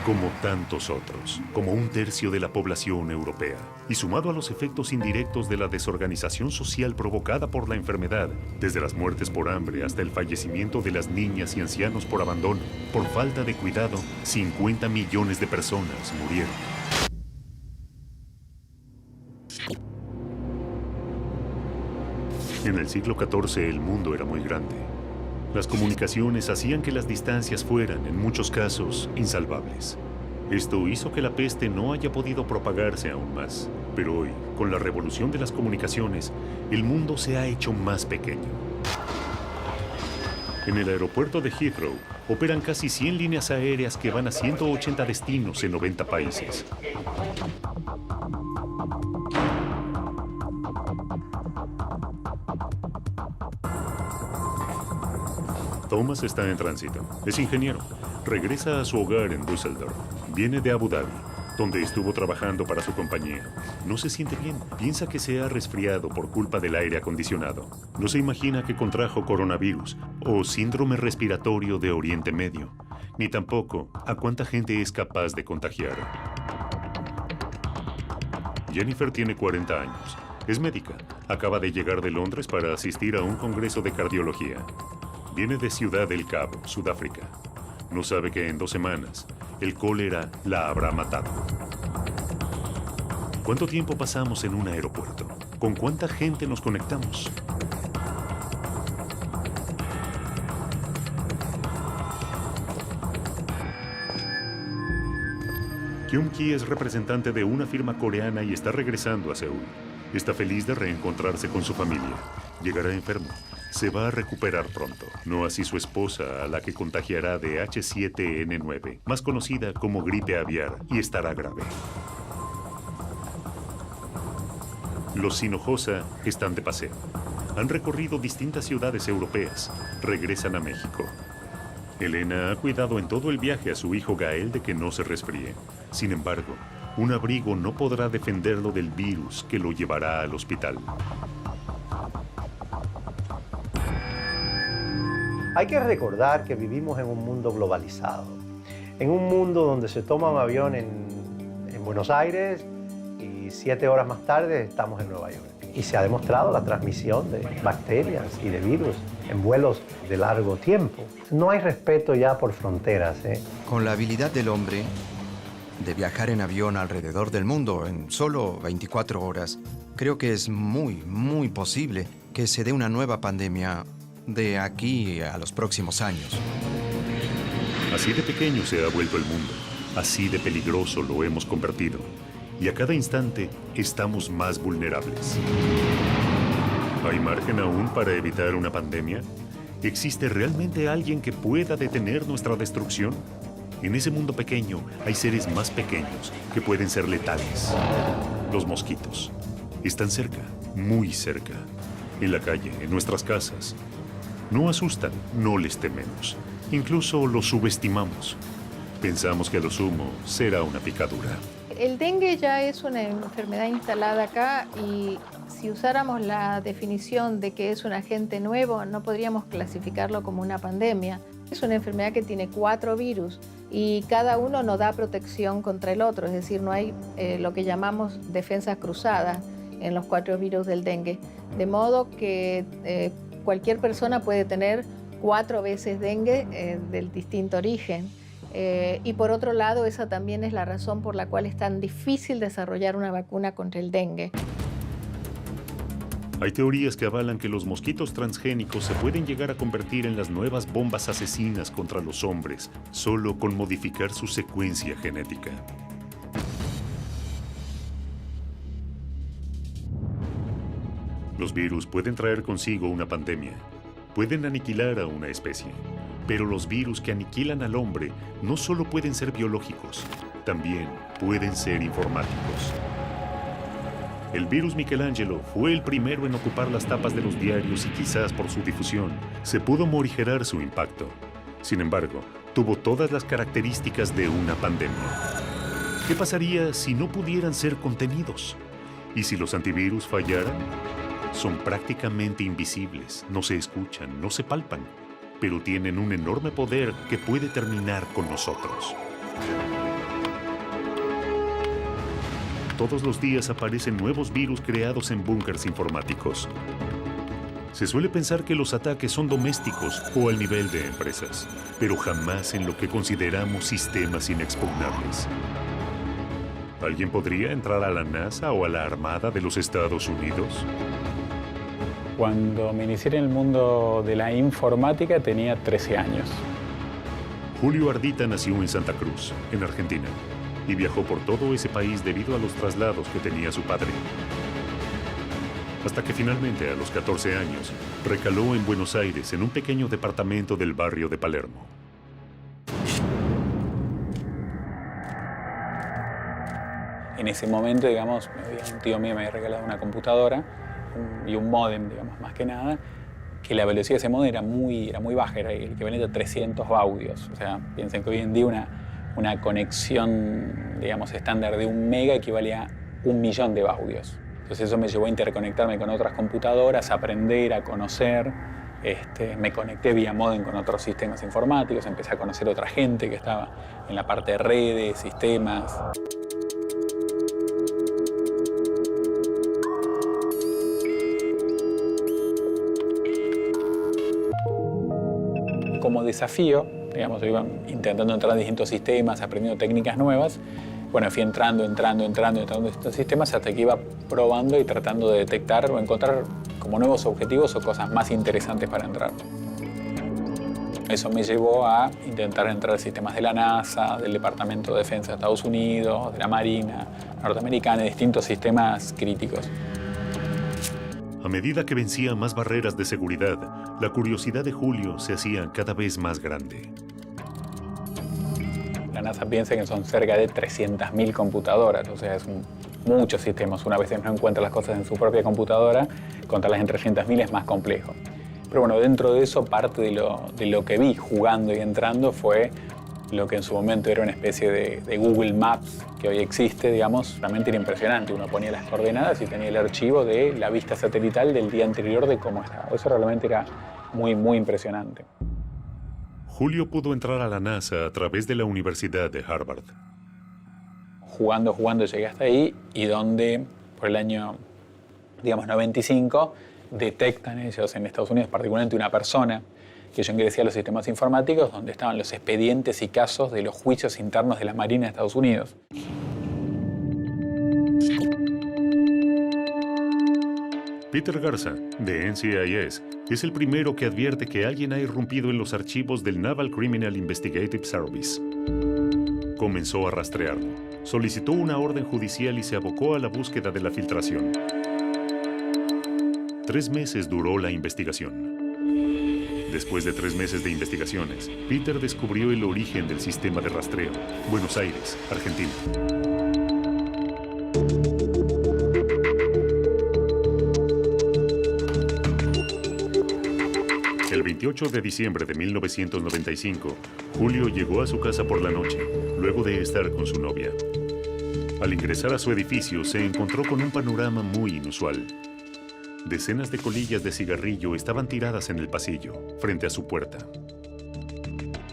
Como tantos otros, como un tercio de la población europea, y sumado a los efectos indirectos de la desorganización social provocada por la enfermedad, desde las muertes por hambre hasta el fallecimiento de las niñas y ancianos por abandono, por falta de cuidado, 50 millones de personas murieron. En el siglo XIV el mundo era muy grande. Las comunicaciones hacían que las distancias fueran, en muchos casos, insalvables. Esto hizo que la peste no haya podido propagarse aún más. Pero hoy, con la revolución de las comunicaciones, el mundo se ha hecho más pequeño. En el aeropuerto de Heathrow operan casi 100 líneas aéreas que van a 180 destinos en 90 países. Thomas está en tránsito. Es ingeniero. Regresa a su hogar en Düsseldorf. Viene de Abu Dhabi, donde estuvo trabajando para su compañía. No se siente bien. Piensa que se ha resfriado por culpa del aire acondicionado. No se imagina que contrajo coronavirus o síndrome respiratorio de Oriente Medio, ni tampoco a cuánta gente es capaz de contagiar. Jennifer tiene 40 años. Es médica. Acaba de llegar de Londres para asistir a un congreso de cardiología. Viene de Ciudad del Cabo, Sudáfrica. No sabe que en 2 semanas el cólera la habrá matado. ¿Cuánto tiempo pasamos en un aeropuerto? ¿Con cuánta gente nos conectamos? Kyung-ki es representante de una firma coreana y está regresando a Seúl. Está feliz de reencontrarse con su familia. Llegará enfermo. Se va a recuperar pronto. No así su esposa, a la que contagiará de H7N9, más conocida como gripe aviar, y estará grave. Los Hinojosa están de paseo. Han recorrido distintas ciudades europeas. Regresan a México. Elena ha cuidado en todo el viaje a su hijo Gael de que no se resfríe. Sin embargo, un abrigo no podrá defenderlo del virus que lo llevará al hospital. Hay que recordar que vivimos en un mundo globalizado, en un mundo donde se toma un avión en Buenos Aires y 7 horas más tarde estamos en Nueva York. Y se ha demostrado la transmisión de bacterias y de virus en vuelos de largo tiempo. No hay respeto ya por fronteras. Con la habilidad del hombre de viajar en avión alrededor del mundo en solo 24 horas, creo que es muy posible que se dé una nueva pandemia de aquí a los próximos años. Así de pequeño se ha vuelto el mundo. Así de peligroso lo hemos convertido. Y a cada instante estamos más vulnerables. ¿Hay margen aún para evitar una pandemia? ¿Existe realmente alguien que pueda detener nuestra destrucción? En ese mundo pequeño hay seres más pequeños que pueden ser letales. Los mosquitos. Están cerca, muy cerca. En la calle, en nuestras casas. No asustan, no les tememos. Incluso los subestimamos. Pensamos que a lo sumo será una picadura. El dengue ya es una enfermedad instalada acá y si usáramos la definición de que es un agente nuevo, no podríamos clasificarlo como una pandemia. Es una enfermedad que tiene 4 virus y cada uno no da protección contra el otro, es decir, no hay lo que llamamos defensas cruzadas en los 4 virus del dengue. De modo que cualquier persona puede tener 4 veces dengue del distinto origen. Y por otro lado, esa también es la razón por la cual es tan difícil desarrollar una vacuna contra el dengue. Hay teorías que avalan que los mosquitos transgénicos se pueden llegar a convertir en las nuevas bombas asesinas contra los hombres, solo con modificar su secuencia genética. Los virus pueden traer consigo una pandemia, pueden aniquilar a una especie. Pero los virus que aniquilan al hombre no solo pueden ser biológicos, también pueden ser informáticos. El virus Michelangelo fue el primero en ocupar las tapas de los diarios y quizás por su difusión se pudo morigerar su impacto. Sin embargo, tuvo todas las características de una pandemia. ¿Qué pasaría si no pudieran ser contenidos? ¿Y si los antivirus fallaran? Son prácticamente invisibles, no se escuchan, no se palpan, pero tienen un enorme poder que puede terminar con nosotros. Todos los días aparecen nuevos virus creados en búnkers informáticos. Se suele pensar que los ataques son domésticos o al nivel de empresas, pero jamás en lo que consideramos sistemas inexpugnables. ¿Alguien podría entrar a la NASA o a la Armada de los Estados Unidos? Cuando me inicié en el mundo de la informática tenía 13 años. Julio Ardita nació en Santa Cruz, en Argentina, y viajó por todo ese país debido a los traslados que tenía su padre. Hasta que finalmente, a los 14 años, recaló en Buenos Aires en un pequeño departamento del barrio de Palermo. En ese momento, digamos, un tío mío me había regalado una computadora y un módem, digamos, más que nada, que la velocidad de ese módem era muy baja, era el equivalente a 300 baudios. O sea, piensen que hoy en día una conexión, digamos, estándar de 1 mega equivalía a 1 millón de baudios. Entonces eso me llevó a interconectarme con otras computadoras, a aprender, a conocer. Me conecté vía módem con otros sistemas informáticos, empecé a conocer otra gente que estaba en la parte de redes, sistemas. Como desafío, digamos, yo iba intentando entrar en distintos sistemas, aprendiendo técnicas nuevas. Bueno, fui entrando en estos sistemas hasta que iba probando y tratando de detectar o encontrar como nuevos objetivos o cosas más interesantes para entrar. Eso me llevó a intentar entrar en sistemas de la NASA, del Departamento de Defensa de Estados Unidos, de la Marina norteamericana, distintos sistemas críticos. A medida que vencía más barreras de seguridad, la curiosidad de Julio se hacía cada vez más grande. La NASA piensa que son cerca de 300.000 computadoras, o sea, es muchos sistemas. Una vez no encuentra las cosas en su propia computadora, contarlas en 300.000 es más complejo. Pero bueno, dentro de eso, parte de lo que vi jugando y entrando fue lo que en su momento era una especie de Google Maps, que hoy existe, digamos, realmente era impresionante. Uno ponía las coordenadas y tenía el archivo de la vista satelital del día anterior de cómo estaba. Eso realmente era muy impresionante. Julio pudo entrar a la NASA a través de la Universidad de Harvard. Jugando llegué hasta ahí y donde, por el año, digamos, 95, detectan ellos en Estados Unidos, particularmente una persona que yo ingresé a los sistemas informáticos donde estaban los expedientes y casos de los juicios internos de la Marina de Estados Unidos. Peter Garza, de NCIS, es el primero que advierte que alguien ha irrumpido en los archivos del Naval Criminal Investigative Service. Comenzó a rastrearlo, solicitó una orden judicial y se abocó a la búsqueda de la filtración. 3 meses duró la investigación. Después de 3 meses de investigaciones, Peter descubrió el origen del sistema de rastreo. Buenos Aires, Argentina. El 28 de diciembre de 1995, Julio llegó a su casa por la noche, luego de estar con su novia. Al ingresar a su edificio, se encontró con un panorama muy inusual. Decenas de colillas de cigarrillo estaban tiradas en el pasillo, frente a su puerta.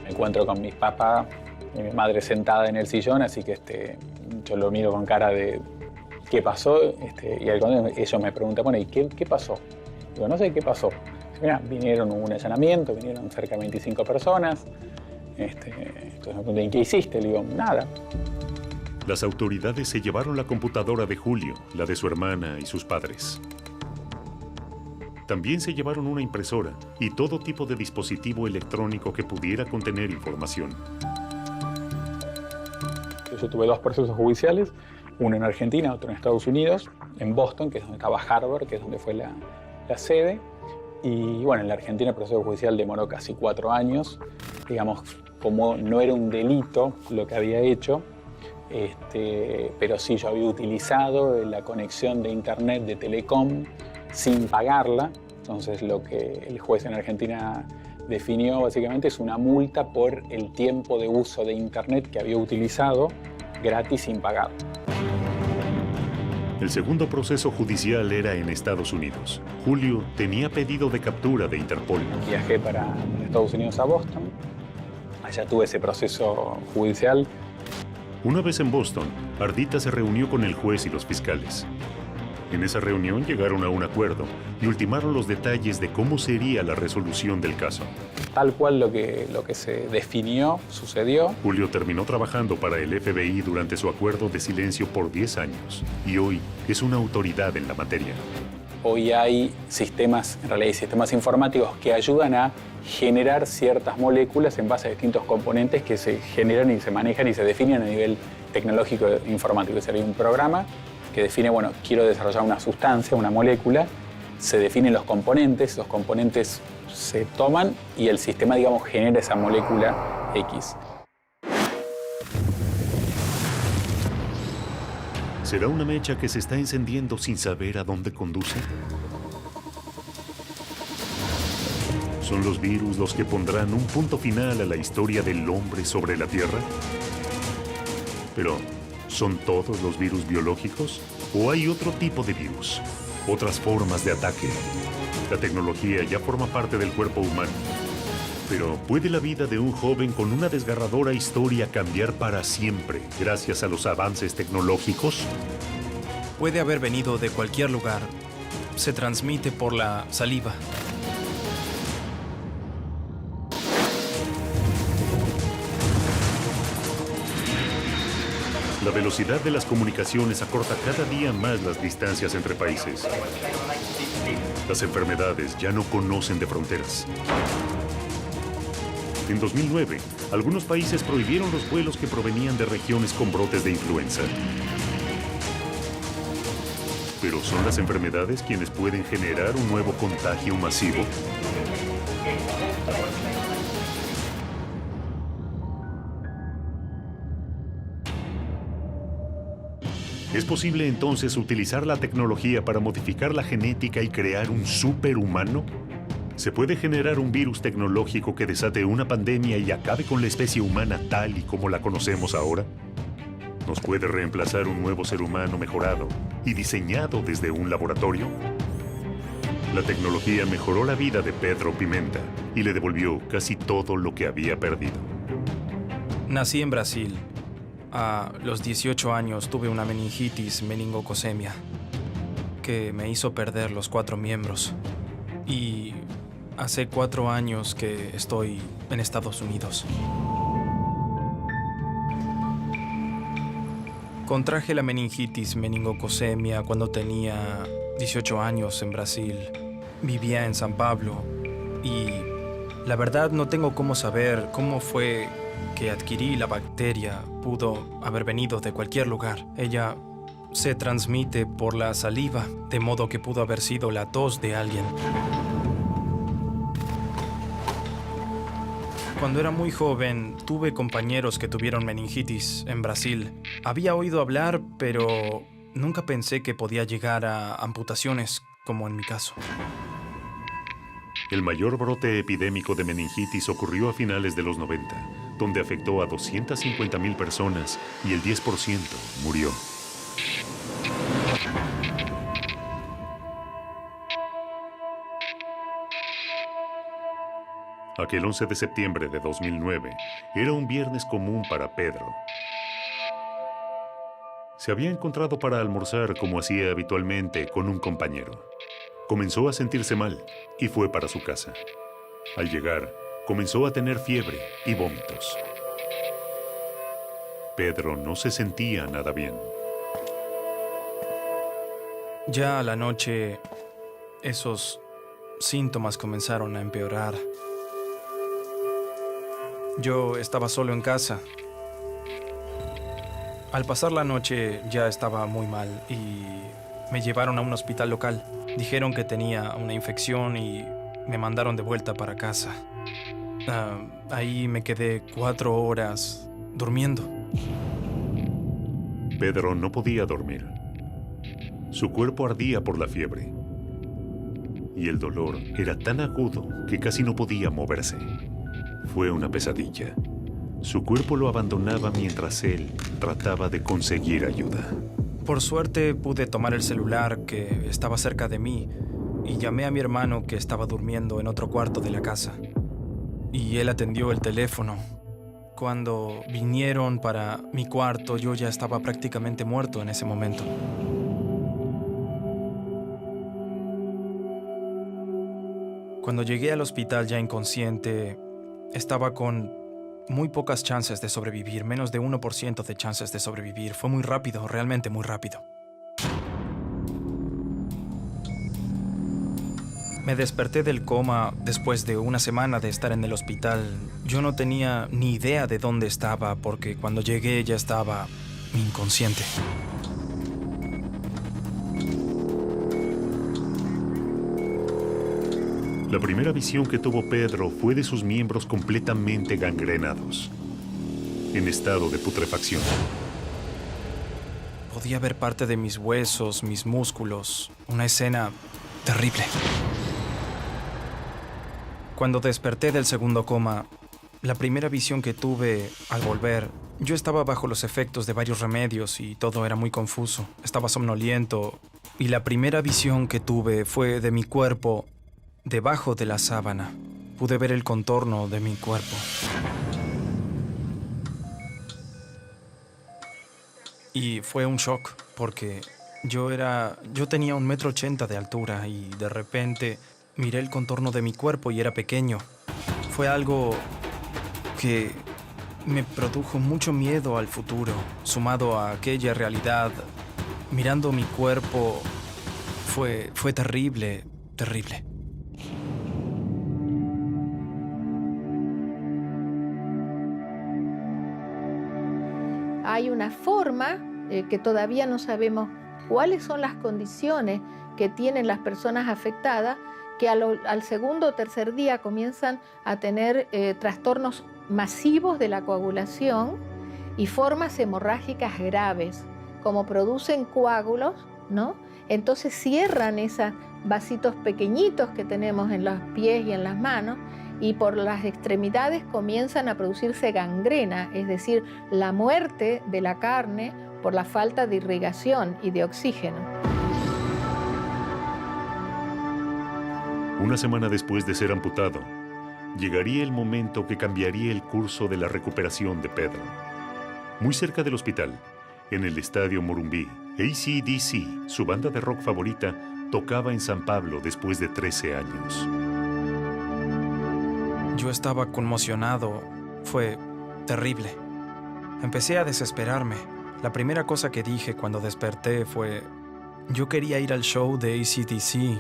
Me encuentro con mis papás y mi madre sentada en el sillón, así que yo lo miro con cara de ¿qué pasó? Y ellos me preguntan, bueno, ¿y qué pasó? Digo, no sé qué pasó. Mira, vinieron un allanamiento, vinieron cerca de 25 personas. Entonces me preguntan, ¿qué hiciste? Le digo, nada. Las autoridades se llevaron la computadora de Julio, la de su hermana y sus padres. También se llevaron una impresora y todo tipo de dispositivo electrónico que pudiera contener información. Yo tuve 2 procesos judiciales, uno en Argentina, otro en Estados Unidos, en Boston, que es donde estaba Harvard, que es donde fue la sede. Y bueno, en la Argentina el proceso judicial demoró casi 4 años. Digamos, como no era un delito lo que había hecho, pero sí yo había utilizado la conexión de internet de Telecom sin pagarla. Entonces lo que el juez en Argentina definió básicamente es una multa por el tiempo de uso de internet que había utilizado gratis sin pagar. El segundo proceso judicial era en Estados Unidos. Julio tenía pedido de captura de Interpol. Viajé para Estados Unidos a Boston. Allá tuve ese proceso judicial. Una vez en Boston, Ardita se reunió con el juez y los fiscales. En esa reunión llegaron a un acuerdo y ultimaron los detalles de cómo sería la resolución del caso. Tal cual lo que se definió sucedió. Julio terminó trabajando para el FBI durante su acuerdo de silencio por 10 años y hoy es una autoridad en la materia. Hoy hay sistemas, en realidad hay sistemas informáticos que ayudan a generar ciertas moléculas en base a distintos componentes que se generan y se manejan y se definen a nivel tecnológico e informático. Es decir, hay un programa que define, bueno, quiero desarrollar una sustancia, una molécula, se definen los componentes se toman y el sistema, digamos, genera esa molécula X. ¿Será una mecha que se está encendiendo sin saber a dónde conduce? ¿Son los virus los que pondrán un punto final a la historia del hombre sobre la Tierra? Pero, ¿son todos los virus biológicos? ¿O hay otro tipo de virus? ¿Otras formas de ataque? La tecnología ya forma parte del cuerpo humano. Pero, ¿puede la vida de un joven con una desgarradora historia cambiar para siempre gracias a los avances tecnológicos? Puede haber venido de cualquier lugar. Se transmite por la saliva. La velocidad de las comunicaciones acorta cada día más las distancias entre países. Las enfermedades ya no conocen de fronteras. En 2009, algunos países prohibieron los vuelos que provenían de regiones con brotes de influenza. ¿Pero son las enfermedades quienes pueden generar un nuevo contagio masivo? ¿Es posible entonces utilizar la tecnología para modificar la genética y crear un superhumano? ¿Se puede generar un virus tecnológico que desate una pandemia y acabe con la especie humana tal y como la conocemos ahora? ¿Nos puede reemplazar un nuevo ser humano mejorado y diseñado desde un laboratorio? La tecnología mejoró la vida de Pedro Pimenta y le devolvió casi todo lo que había perdido. Nací en Brasil. A los 18 años tuve una meningitis meningococcemia que me hizo perder los 4 miembros. Y hace 4 años que estoy en Estados Unidos. Contraje la meningitis meningococcemia cuando tenía 18 años en Brasil. Vivía en San Pablo y la verdad no tengo cómo saber cómo fue que adquirí la bacteria. Pudo haber venido de cualquier lugar. Ella se transmite por la saliva, de modo que pudo haber sido la tos de alguien. Cuando era muy joven, tuve compañeros que tuvieron meningitis en Brasil. Había oído hablar, pero nunca pensé que podía llegar a amputaciones, como en mi caso. El mayor brote epidémico de meningitis ocurrió a finales de los 90, donde afectó a 250,000 personas y el 10% murió. Aquel 11 de septiembre de 2009 era un viernes común para Pedro. Se había encontrado para almorzar como hacía habitualmente con un compañero. Comenzó a sentirse mal y fue para su casa. Al llegar, comenzó a tener fiebre y vómitos. Pedro no se sentía nada bien. Ya a la noche, esos síntomas comenzaron a empeorar. Yo estaba solo en casa. Al pasar la noche ya estaba muy mal y me llevaron a un hospital local. Dijeron que tenía una infección y me mandaron de vuelta para casa. Ahí me quedé 4 horas durmiendo. Pedro no podía dormir. Su cuerpo ardía por la fiebre. Y el dolor era tan agudo que casi no podía moverse. Fue una pesadilla. Su cuerpo lo abandonaba mientras él trataba de conseguir ayuda. Por suerte pude tomar el celular que estaba cerca de mí y llamé a mi hermano que estaba durmiendo en otro cuarto de la casa. Y él atendió el teléfono. Cuando vinieron para mi cuarto, yo ya estaba prácticamente muerto en ese momento. Cuando llegué al hospital ya inconsciente, estaba con muy pocas chances de sobrevivir, menos de 1% de chances de sobrevivir. Fue muy rápido, realmente muy rápido. Me desperté del coma después de una semana de estar en el hospital. Yo no tenía ni idea de dónde estaba porque cuando llegué ya estaba inconsciente. La primera visión que tuvo Pedro fue de sus miembros completamente gangrenados, en estado de putrefacción. Podía ver parte de mis huesos, mis músculos. Una escena terrible. Cuando desperté del segundo coma, la primera visión que tuve al volver, yo estaba bajo los efectos de varios remedios y todo era muy confuso. Estaba somnoliento y la primera visión que tuve fue de mi cuerpo debajo de la sábana. Pude ver el contorno de mi cuerpo. Y fue un shock porque yo tenía 1,80 m de altura y de repente miré el contorno de mi cuerpo y era pequeño. Fue algo que me produjo mucho miedo al futuro, sumado a aquella realidad. Mirando mi cuerpo fue terrible, terrible. Hay una forma que todavía no sabemos cuáles son las condiciones que tienen las personas afectadas, que al segundo o tercer día comienzan a tener trastornos masivos de la coagulación y formas hemorrágicas graves, como producen coágulos, ¿no? Entonces cierran esos vasitos pequeñitos que tenemos en los pies y en las manos, y por las extremidades comienzan a producirse gangrena, es decir, la muerte de la carne por la falta de irrigación y de oxígeno. Una semana después de ser amputado, llegaría el momento que cambiaría el curso de la recuperación de Pedro. Muy cerca del hospital, en el estadio Morumbi, AC/DC, su banda de rock favorita, tocaba en San Pablo después de 13 años. Yo estaba conmocionado. Fue terrible. Empecé a desesperarme. La primera cosa que dije cuando desperté fue: yo quería ir al show de AC/DC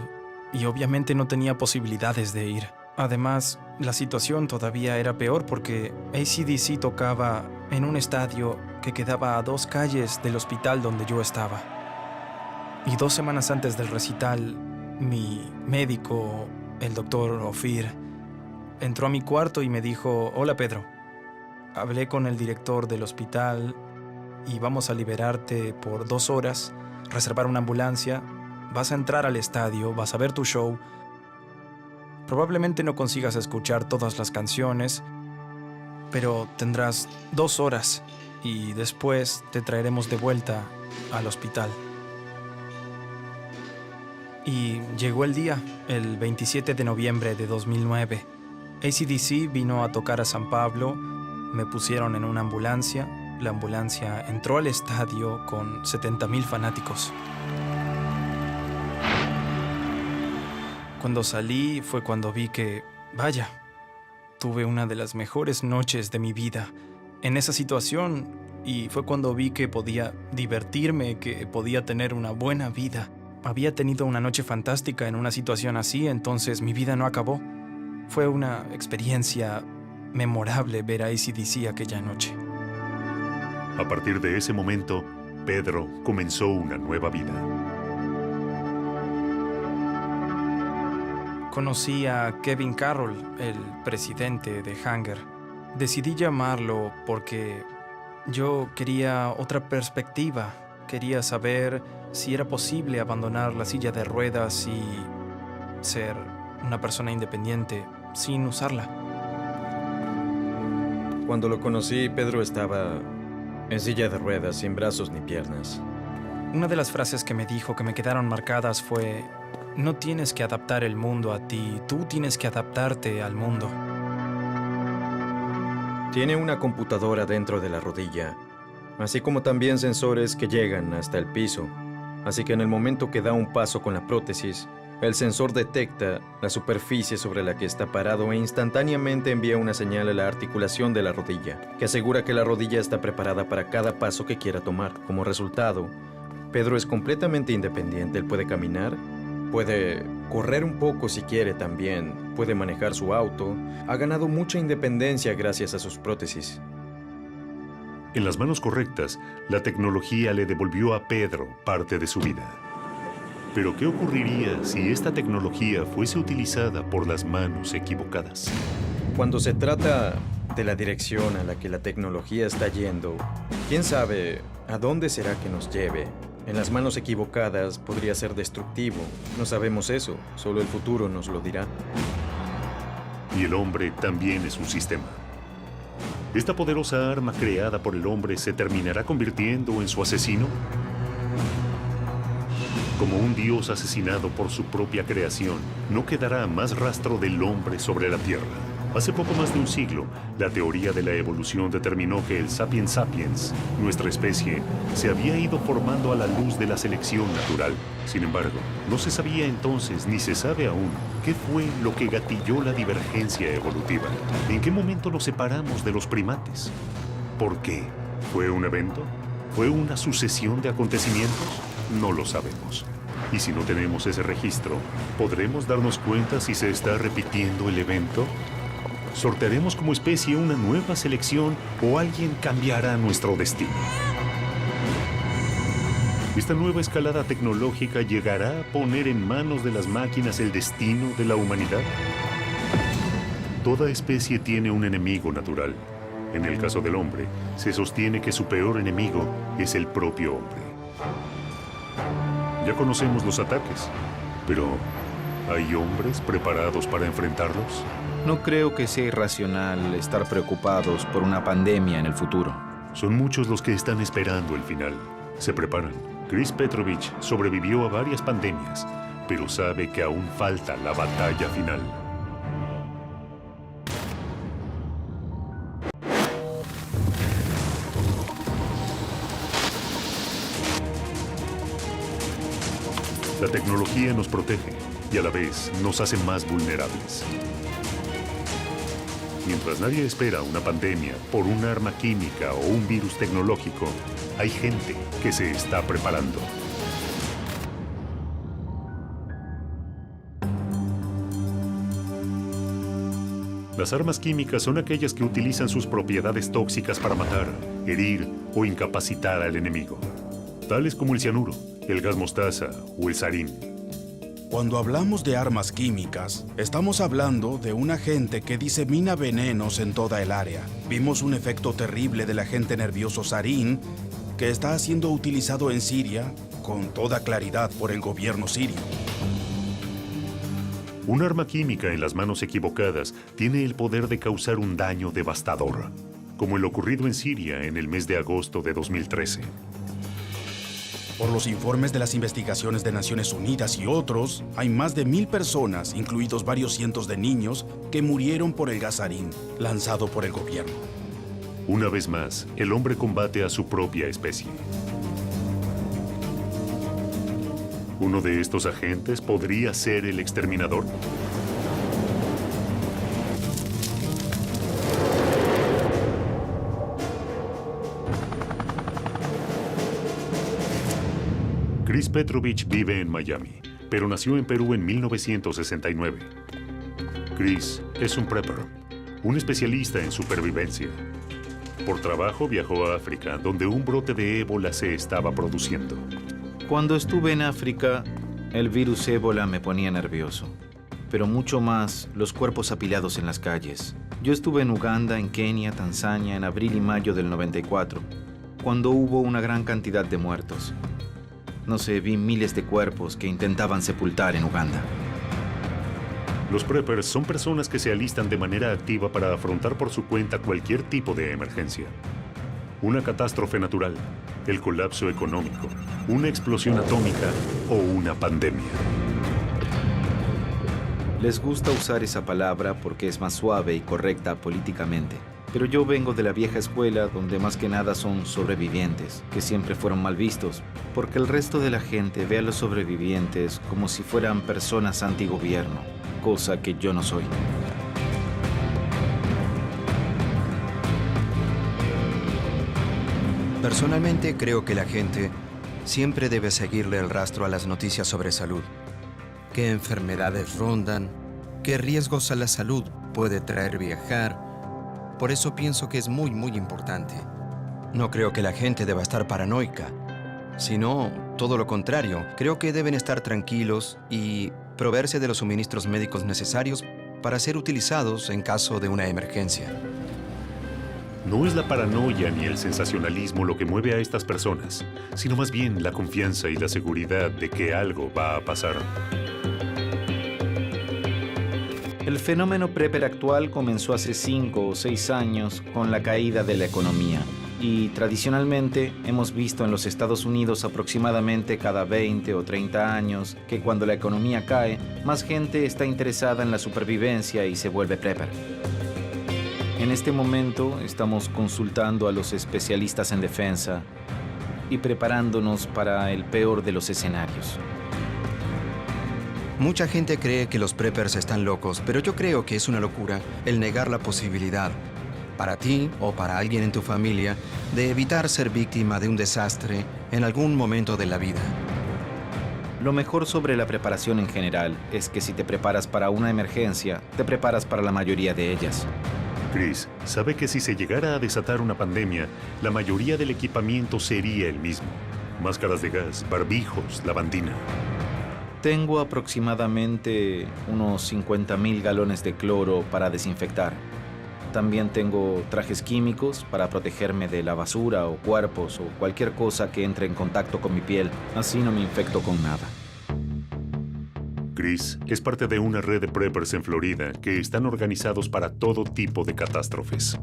y obviamente no tenía posibilidades de ir. Además, la situación todavía era peor porque AC/DC tocaba en un estadio que quedaba a 2 calles del hospital donde yo estaba. Y 2 semanas antes del recital, mi médico, el doctor Ofir, entró a mi cuarto y me dijo: hola, Pedro. Hablé con el director del hospital y vamos a liberarte por 2 horas, reservar una ambulancia, vas a entrar al estadio, vas a ver tu show. Probablemente no consigas escuchar todas las canciones, pero tendrás 2 horas y después te traeremos de vuelta al hospital. Y llegó el día, el 27 de noviembre de 2009. AC/DC vino a tocar a San Pablo, me pusieron en una ambulancia. La ambulancia entró al estadio con 70,000 fanáticos. Cuando salí fue cuando vi que, vaya, tuve una de las mejores noches de mi vida en esa situación, y fue cuando vi que podía divertirme, que podía tener una buena vida. Había tenido una noche fantástica en una situación así, entonces mi vida no acabó. Fue una experiencia memorable ver a AC/DC aquella noche. A partir de ese momento, Pedro comenzó una nueva vida. Conocí a Kevin Carroll, el presidente de Hanger. Decidí llamarlo porque yo quería otra perspectiva. Quería saber si era posible abandonar la silla de ruedas y ser una persona independiente sin usarla. Cuando lo conocí, Pedro estaba en silla de ruedas, sin brazos ni piernas. Una de las frases que me dijo que me quedaron marcadas fue: no tienes que adaptar el mundo a ti, tú tienes que adaptarte al mundo. Tiene una computadora dentro de la rodilla, así como también sensores que llegan hasta el piso. Así que en el momento que da un paso con la prótesis, el sensor detecta la superficie sobre la que está parado e instantáneamente envía una señal a la articulación de la rodilla, que asegura que la rodilla está preparada para cada paso que quiera tomar. Como resultado, Pedro es completamente independiente. Él puede caminar, puede correr un poco si quiere también, puede manejar su auto. Ha ganado mucha independencia gracias a sus prótesis. En las manos correctas, la tecnología le devolvió a Pedro parte de su vida. Pero ¿qué ocurriría si esta tecnología fuese utilizada por las manos equivocadas? Cuando se trata de la dirección a la que la tecnología está yendo, ¿quién sabe a dónde será que nos lleve? En las manos equivocadas podría ser destructivo. No sabemos eso, solo el futuro nos lo dirá. Y el hombre también es un sistema. ¿Esta poderosa arma creada por el hombre se terminará convirtiendo en su asesino? Como un dios asesinado por su propia creación, no quedará más rastro del hombre sobre la Tierra. Hace poco más de un siglo, la teoría de la evolución determinó que el sapiens sapiens, nuestra especie, se había ido formando a la luz de la selección natural. Sin embargo, no se sabía entonces, ni se sabe aún, qué fue lo que gatilló la divergencia evolutiva. ¿En qué momento nos separamos de los primates? ¿Por qué? ¿Fue un evento? ¿Fue una sucesión de acontecimientos? No lo sabemos. Y si no tenemos ese registro, ¿podremos darnos cuenta si se está repitiendo el evento? ¿Sortearemos como especie una nueva selección o alguien cambiará nuestro destino? ¿Esta nueva escalada tecnológica llegará a poner en manos de las máquinas el destino de la humanidad? Toda especie tiene un enemigo natural. En el caso del hombre, se sostiene que su peor enemigo es el propio hombre. Ya conocemos los ataques, pero ¿hay hombres preparados para enfrentarlos? No creo que sea irracional estar preocupados por una pandemia en el futuro. Son muchos los que están esperando el final. Se preparan. Chris Petrovich sobrevivió a varias pandemias, pero sabe que aún falta la batalla final. La tecnología nos protege y a la vez nos hace más vulnerables. Mientras nadie espera una pandemia por un arma química o un virus tecnológico, hay gente que se está preparando. Las armas químicas son aquellas que utilizan sus propiedades tóxicas para matar, herir o incapacitar al enemigo, tales como el cianuro, el gas mostaza o el sarín. Cuando hablamos de armas químicas, estamos hablando de un agente que disemina venenos en toda el área. Vimos un efecto terrible del agente nervioso sarín que está siendo utilizado en Siria con toda claridad por el gobierno sirio. Un arma química en las manos equivocadas tiene el poder de causar un daño devastador, como el ocurrido en Siria en el mes de agosto de 2013. Por los informes de las investigaciones de Naciones Unidas y otros, hay más de 1000 personas, incluidos varios cientos de niños, que murieron por el gas sarín lanzado por el gobierno. Una vez más, el hombre combate a su propia especie. ¿Uno de estos agentes podría ser el exterminador? Chris Petrovich vive en Miami, pero nació en Perú en 1969. Chris es un prepper, un especialista en supervivencia. Por trabajo viajó a África, donde un brote de ébola se estaba produciendo. Cuando estuve en África, el virus ébola me ponía nervioso, pero mucho más los cuerpos apilados en las calles. Yo estuve en Uganda, en Kenia, Tanzania, en abril y mayo del 94, cuando hubo una gran cantidad de muertos. No sé, vi miles de cuerpos que intentaban sepultar en Uganda. Los preppers son personas que se alistan de manera activa para afrontar por su cuenta cualquier tipo de emergencia. Una catástrofe natural, el colapso económico, una explosión atómica o una pandemia. Les gusta usar esa palabra porque es más suave y correcta políticamente. Pero yo vengo de la vieja escuela donde más que nada son sobrevivientes, que siempre fueron mal vistos, porque el resto de la gente ve a los sobrevivientes como si fueran personas antigobierno, cosa que yo no soy. Personalmente creo que la gente siempre debe seguirle el rastro a las noticias sobre salud. ¿Qué enfermedades rondan? ¿Qué riesgos a la salud puede traer viajar? Por eso pienso que es muy importante. No creo que la gente deba estar paranoica, sino todo lo contrario. Creo que deben estar tranquilos y proveerse de los suministros médicos necesarios para ser utilizados en caso de una emergencia. No es la paranoia ni el sensacionalismo lo que mueve a estas personas, sino más bien la confianza y la seguridad de que algo va a pasar. El fenómeno prepper actual comenzó hace 5 o 6 años con la caída de la economía. Y tradicionalmente hemos visto en los Estados Unidos aproximadamente cada 20 o 30 años que cuando la economía cae, más gente está interesada en la supervivencia y se vuelve prepper. En este momento estamos consultando a los especialistas en defensa y preparándonos para el peor de los escenarios. Mucha gente cree que los preppers están locos, pero yo creo que es una locura el negar la posibilidad, para ti o para alguien en tu familia, de evitar ser víctima de un desastre en algún momento de la vida. Lo mejor sobre la preparación en general es que si te preparas para una emergencia, te preparas para la mayoría de ellas. Chris sabe que si se llegara a desatar una pandemia, la mayoría del equipamiento sería el mismo. Máscaras de gas, barbijos, lavandina. Tengo aproximadamente unos 50,000 galones de cloro para desinfectar. También tengo trajes químicos para protegerme de la basura o cuerpos o cualquier cosa que entre en contacto con mi piel. Así no me infecto con nada. Chris es parte de una red de preppers en Florida que están organizados para todo tipo de catástrofes.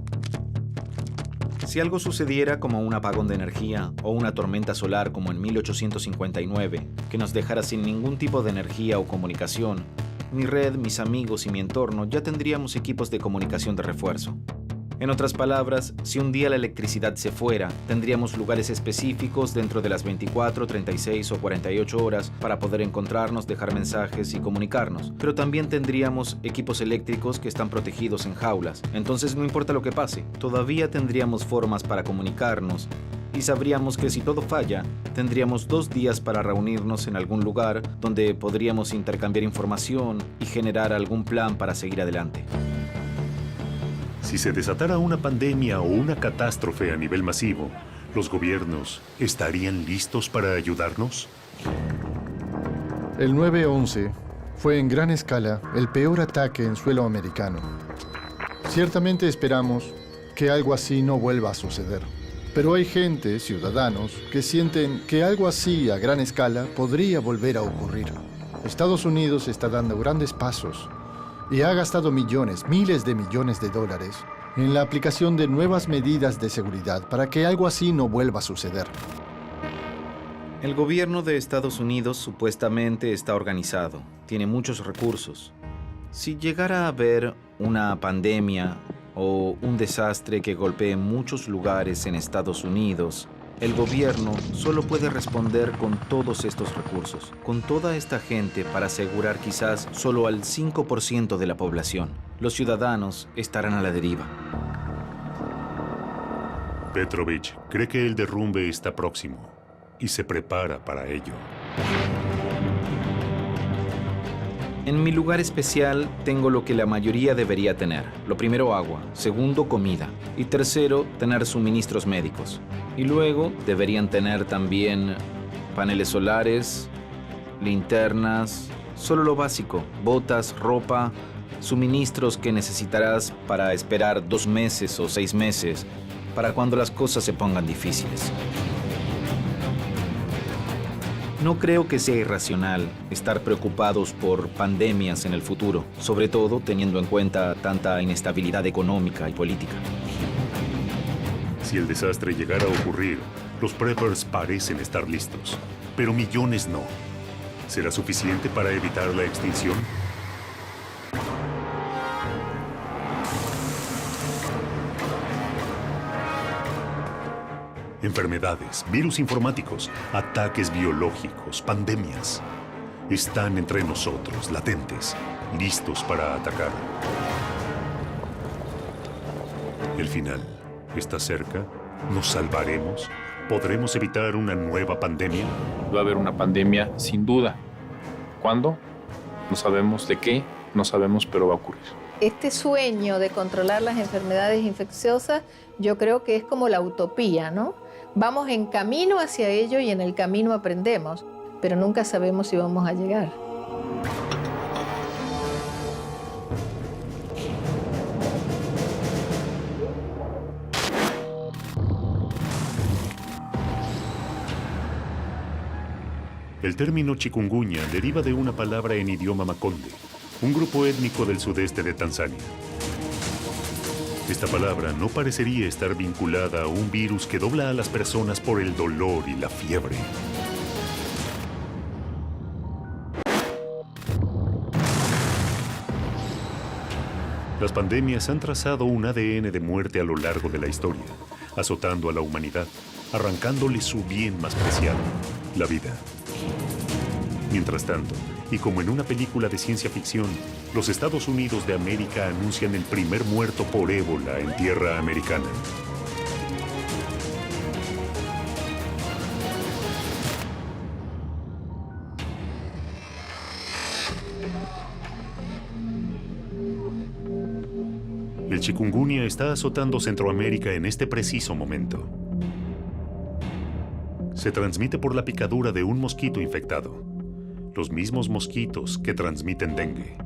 Si algo sucediera como un apagón de energía o una tormenta solar como en 1859, que nos dejara sin ningún tipo de energía o comunicación, mi red, mis amigos y mi entorno ya tendríamos equipos de comunicación de refuerzo. En otras palabras, si un día la electricidad se fuera, tendríamos lugares específicos dentro de las 24, 36 o 48 horas para poder encontrarnos, dejar mensajes y comunicarnos. Pero también tendríamos equipos eléctricos que están protegidos en jaulas. Entonces no importa lo que pase, todavía tendríamos formas para comunicarnos y sabríamos que si todo falla, tendríamos 2 días para reunirnos en algún lugar donde podríamos intercambiar información y generar algún plan para seguir adelante. Si se desatara una pandemia o una catástrofe a nivel masivo, ¿los gobiernos estarían listos para ayudarnos? El 9/11 fue en gran escala el peor ataque en suelo americano. Ciertamente esperamos que algo así no vuelva a suceder. Pero hay gente, ciudadanos, que sienten que algo así a gran escala podría volver a ocurrir. Estados Unidos está dando grandes pasos y ha gastado millones, miles de millones de dólares en la aplicación de nuevas medidas de seguridad para que algo así no vuelva a suceder. El gobierno de Estados Unidos supuestamente está organizado, tiene muchos recursos. Si llegara a haber una pandemia o un desastre que golpee muchos lugares en Estados Unidos, el gobierno solo puede responder con todos estos recursos, con toda esta gente para asegurar quizás solo al 5% de la población. Los ciudadanos estarán a la deriva. Petrovich cree que el derrumbe está próximo y se prepara para ello. En mi lugar especial tengo lo que la mayoría debería tener. Lo primero, agua. Segundo, comida. Y tercero, tener suministros médicos. Y luego deberían tener también paneles solares, linternas, solo lo básico, botas, ropa, suministros que necesitarás para esperar 2 meses o 6 meses, para cuando las cosas se pongan difíciles. No creo que sea irracional estar preocupados por pandemias en el futuro, sobre todo teniendo en cuenta tanta inestabilidad económica y política. Si el desastre llegara a ocurrir, los preppers parecen estar listos, pero millones no. ¿Será suficiente para evitar la extinción? Enfermedades, virus informáticos, ataques biológicos, pandemias. Están entre nosotros, latentes, listos para atacar. El final está cerca. ¿Nos salvaremos? ¿Podremos evitar una nueva pandemia? Va a haber una pandemia, sin duda. ¿Cuándo? No sabemos de qué, no sabemos, pero va a ocurrir. Este sueño de controlar las enfermedades infecciosas, yo creo que es como la utopía, ¿no? Vamos en camino hacia ello y en el camino aprendemos, pero nunca sabemos si vamos a llegar. El término chikungunya deriva de una palabra en idioma makonde, un grupo étnico del sudeste de Tanzania. Esta palabra no parecería estar vinculada a un virus que dobla a las personas por el dolor y la fiebre. Las pandemias han trazado un ADN de muerte a lo largo de la historia, azotando a la humanidad, arrancándole su bien más preciado, la vida. Mientras tanto, y como en una película de ciencia ficción, los Estados Unidos de América anuncian el primer muerto por ébola en tierra americana. El chikungunya está azotando Centroamérica en este preciso momento. Se transmite por la picadura de un mosquito infectado. Los mismos mosquitos que transmiten dengue.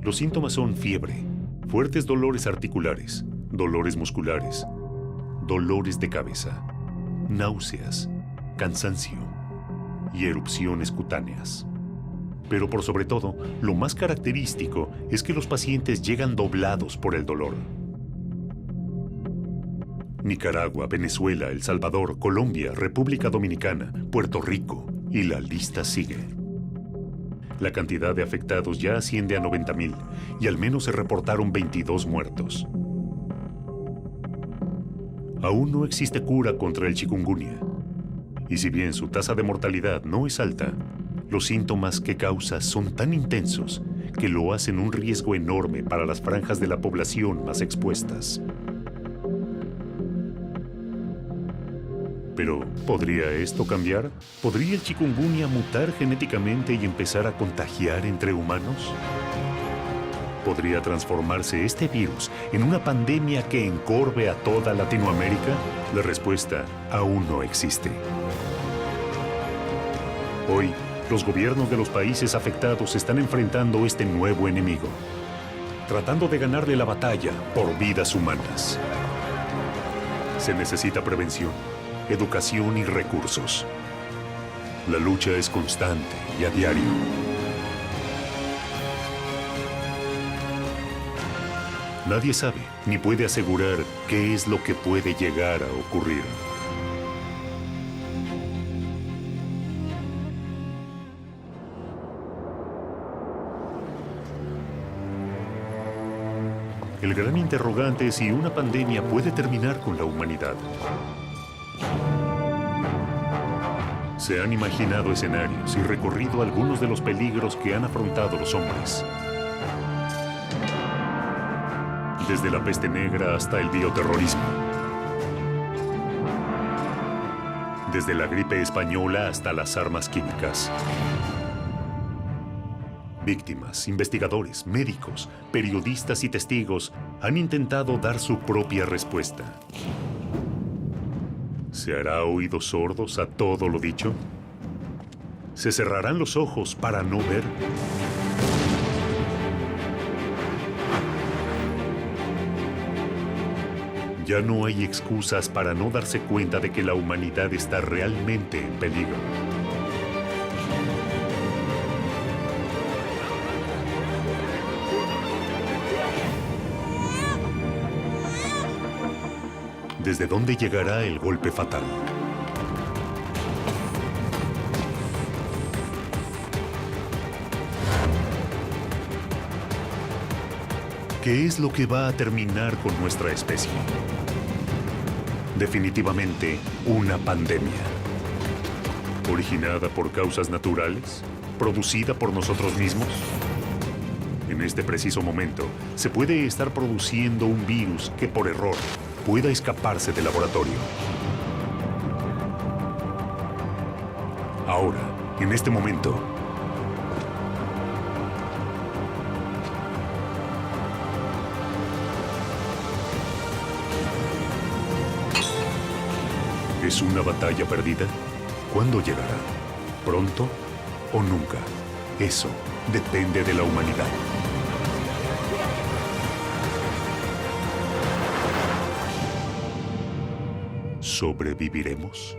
Los síntomas son fiebre, fuertes dolores articulares, dolores musculares, dolores de cabeza, náuseas, cansancio y erupciones cutáneas. Pero por sobre todo, lo más característico es que los pacientes llegan doblados por el dolor. Nicaragua, Venezuela, El Salvador, Colombia, República Dominicana, Puerto Rico, y la lista sigue. La cantidad de afectados ya asciende a 90,000 y al menos se reportaron 22 muertos. Aún no existe cura contra el chikungunya. Y si bien su tasa de mortalidad no es alta, los síntomas que causa son tan intensos que lo hacen un riesgo enorme para las franjas de la población más expuestas. Pero, ¿podría esto cambiar? ¿Podría el chikungunya mutar genéticamente y empezar a contagiar entre humanos? ¿Podría transformarse este virus en una pandemia que encorve a toda Latinoamérica? La respuesta aún no existe. Hoy, los gobiernos de los países afectados están enfrentando este nuevo enemigo, tratando de ganarle la batalla por vidas humanas. Se necesita prevención, educación y recursos. La lucha es constante y a diario. Nadie sabe ni puede asegurar qué es lo que puede llegar a ocurrir. El gran interrogante es si una pandemia puede terminar con la humanidad. Se han imaginado escenarios y recorrido algunos de los peligros que han afrontado los hombres. Desde la peste negra hasta el bioterrorismo. Desde la gripe española hasta las armas químicas. Víctimas, investigadores, médicos, periodistas y testigos han intentado dar su propia respuesta. ¿Se hará oídos sordos a todo lo dicho? ¿Se cerrarán los ojos para no ver? Ya no hay excusas para no darse cuenta de que la humanidad está realmente en peligro. ¿Desde dónde llegará el golpe fatal? ¿Qué es lo que va a terminar con nuestra especie? Definitivamente, una pandemia. ¿Originada por causas naturales? ¿Producida por nosotros mismos? En este preciso momento, se puede estar produciendo un virus que por error pueda escaparse del laboratorio. Ahora, en este momento, ¿es una batalla perdida? ¿Cuándo llegará? ¿Pronto o nunca? Eso depende de la humanidad. ¿Sobreviviremos?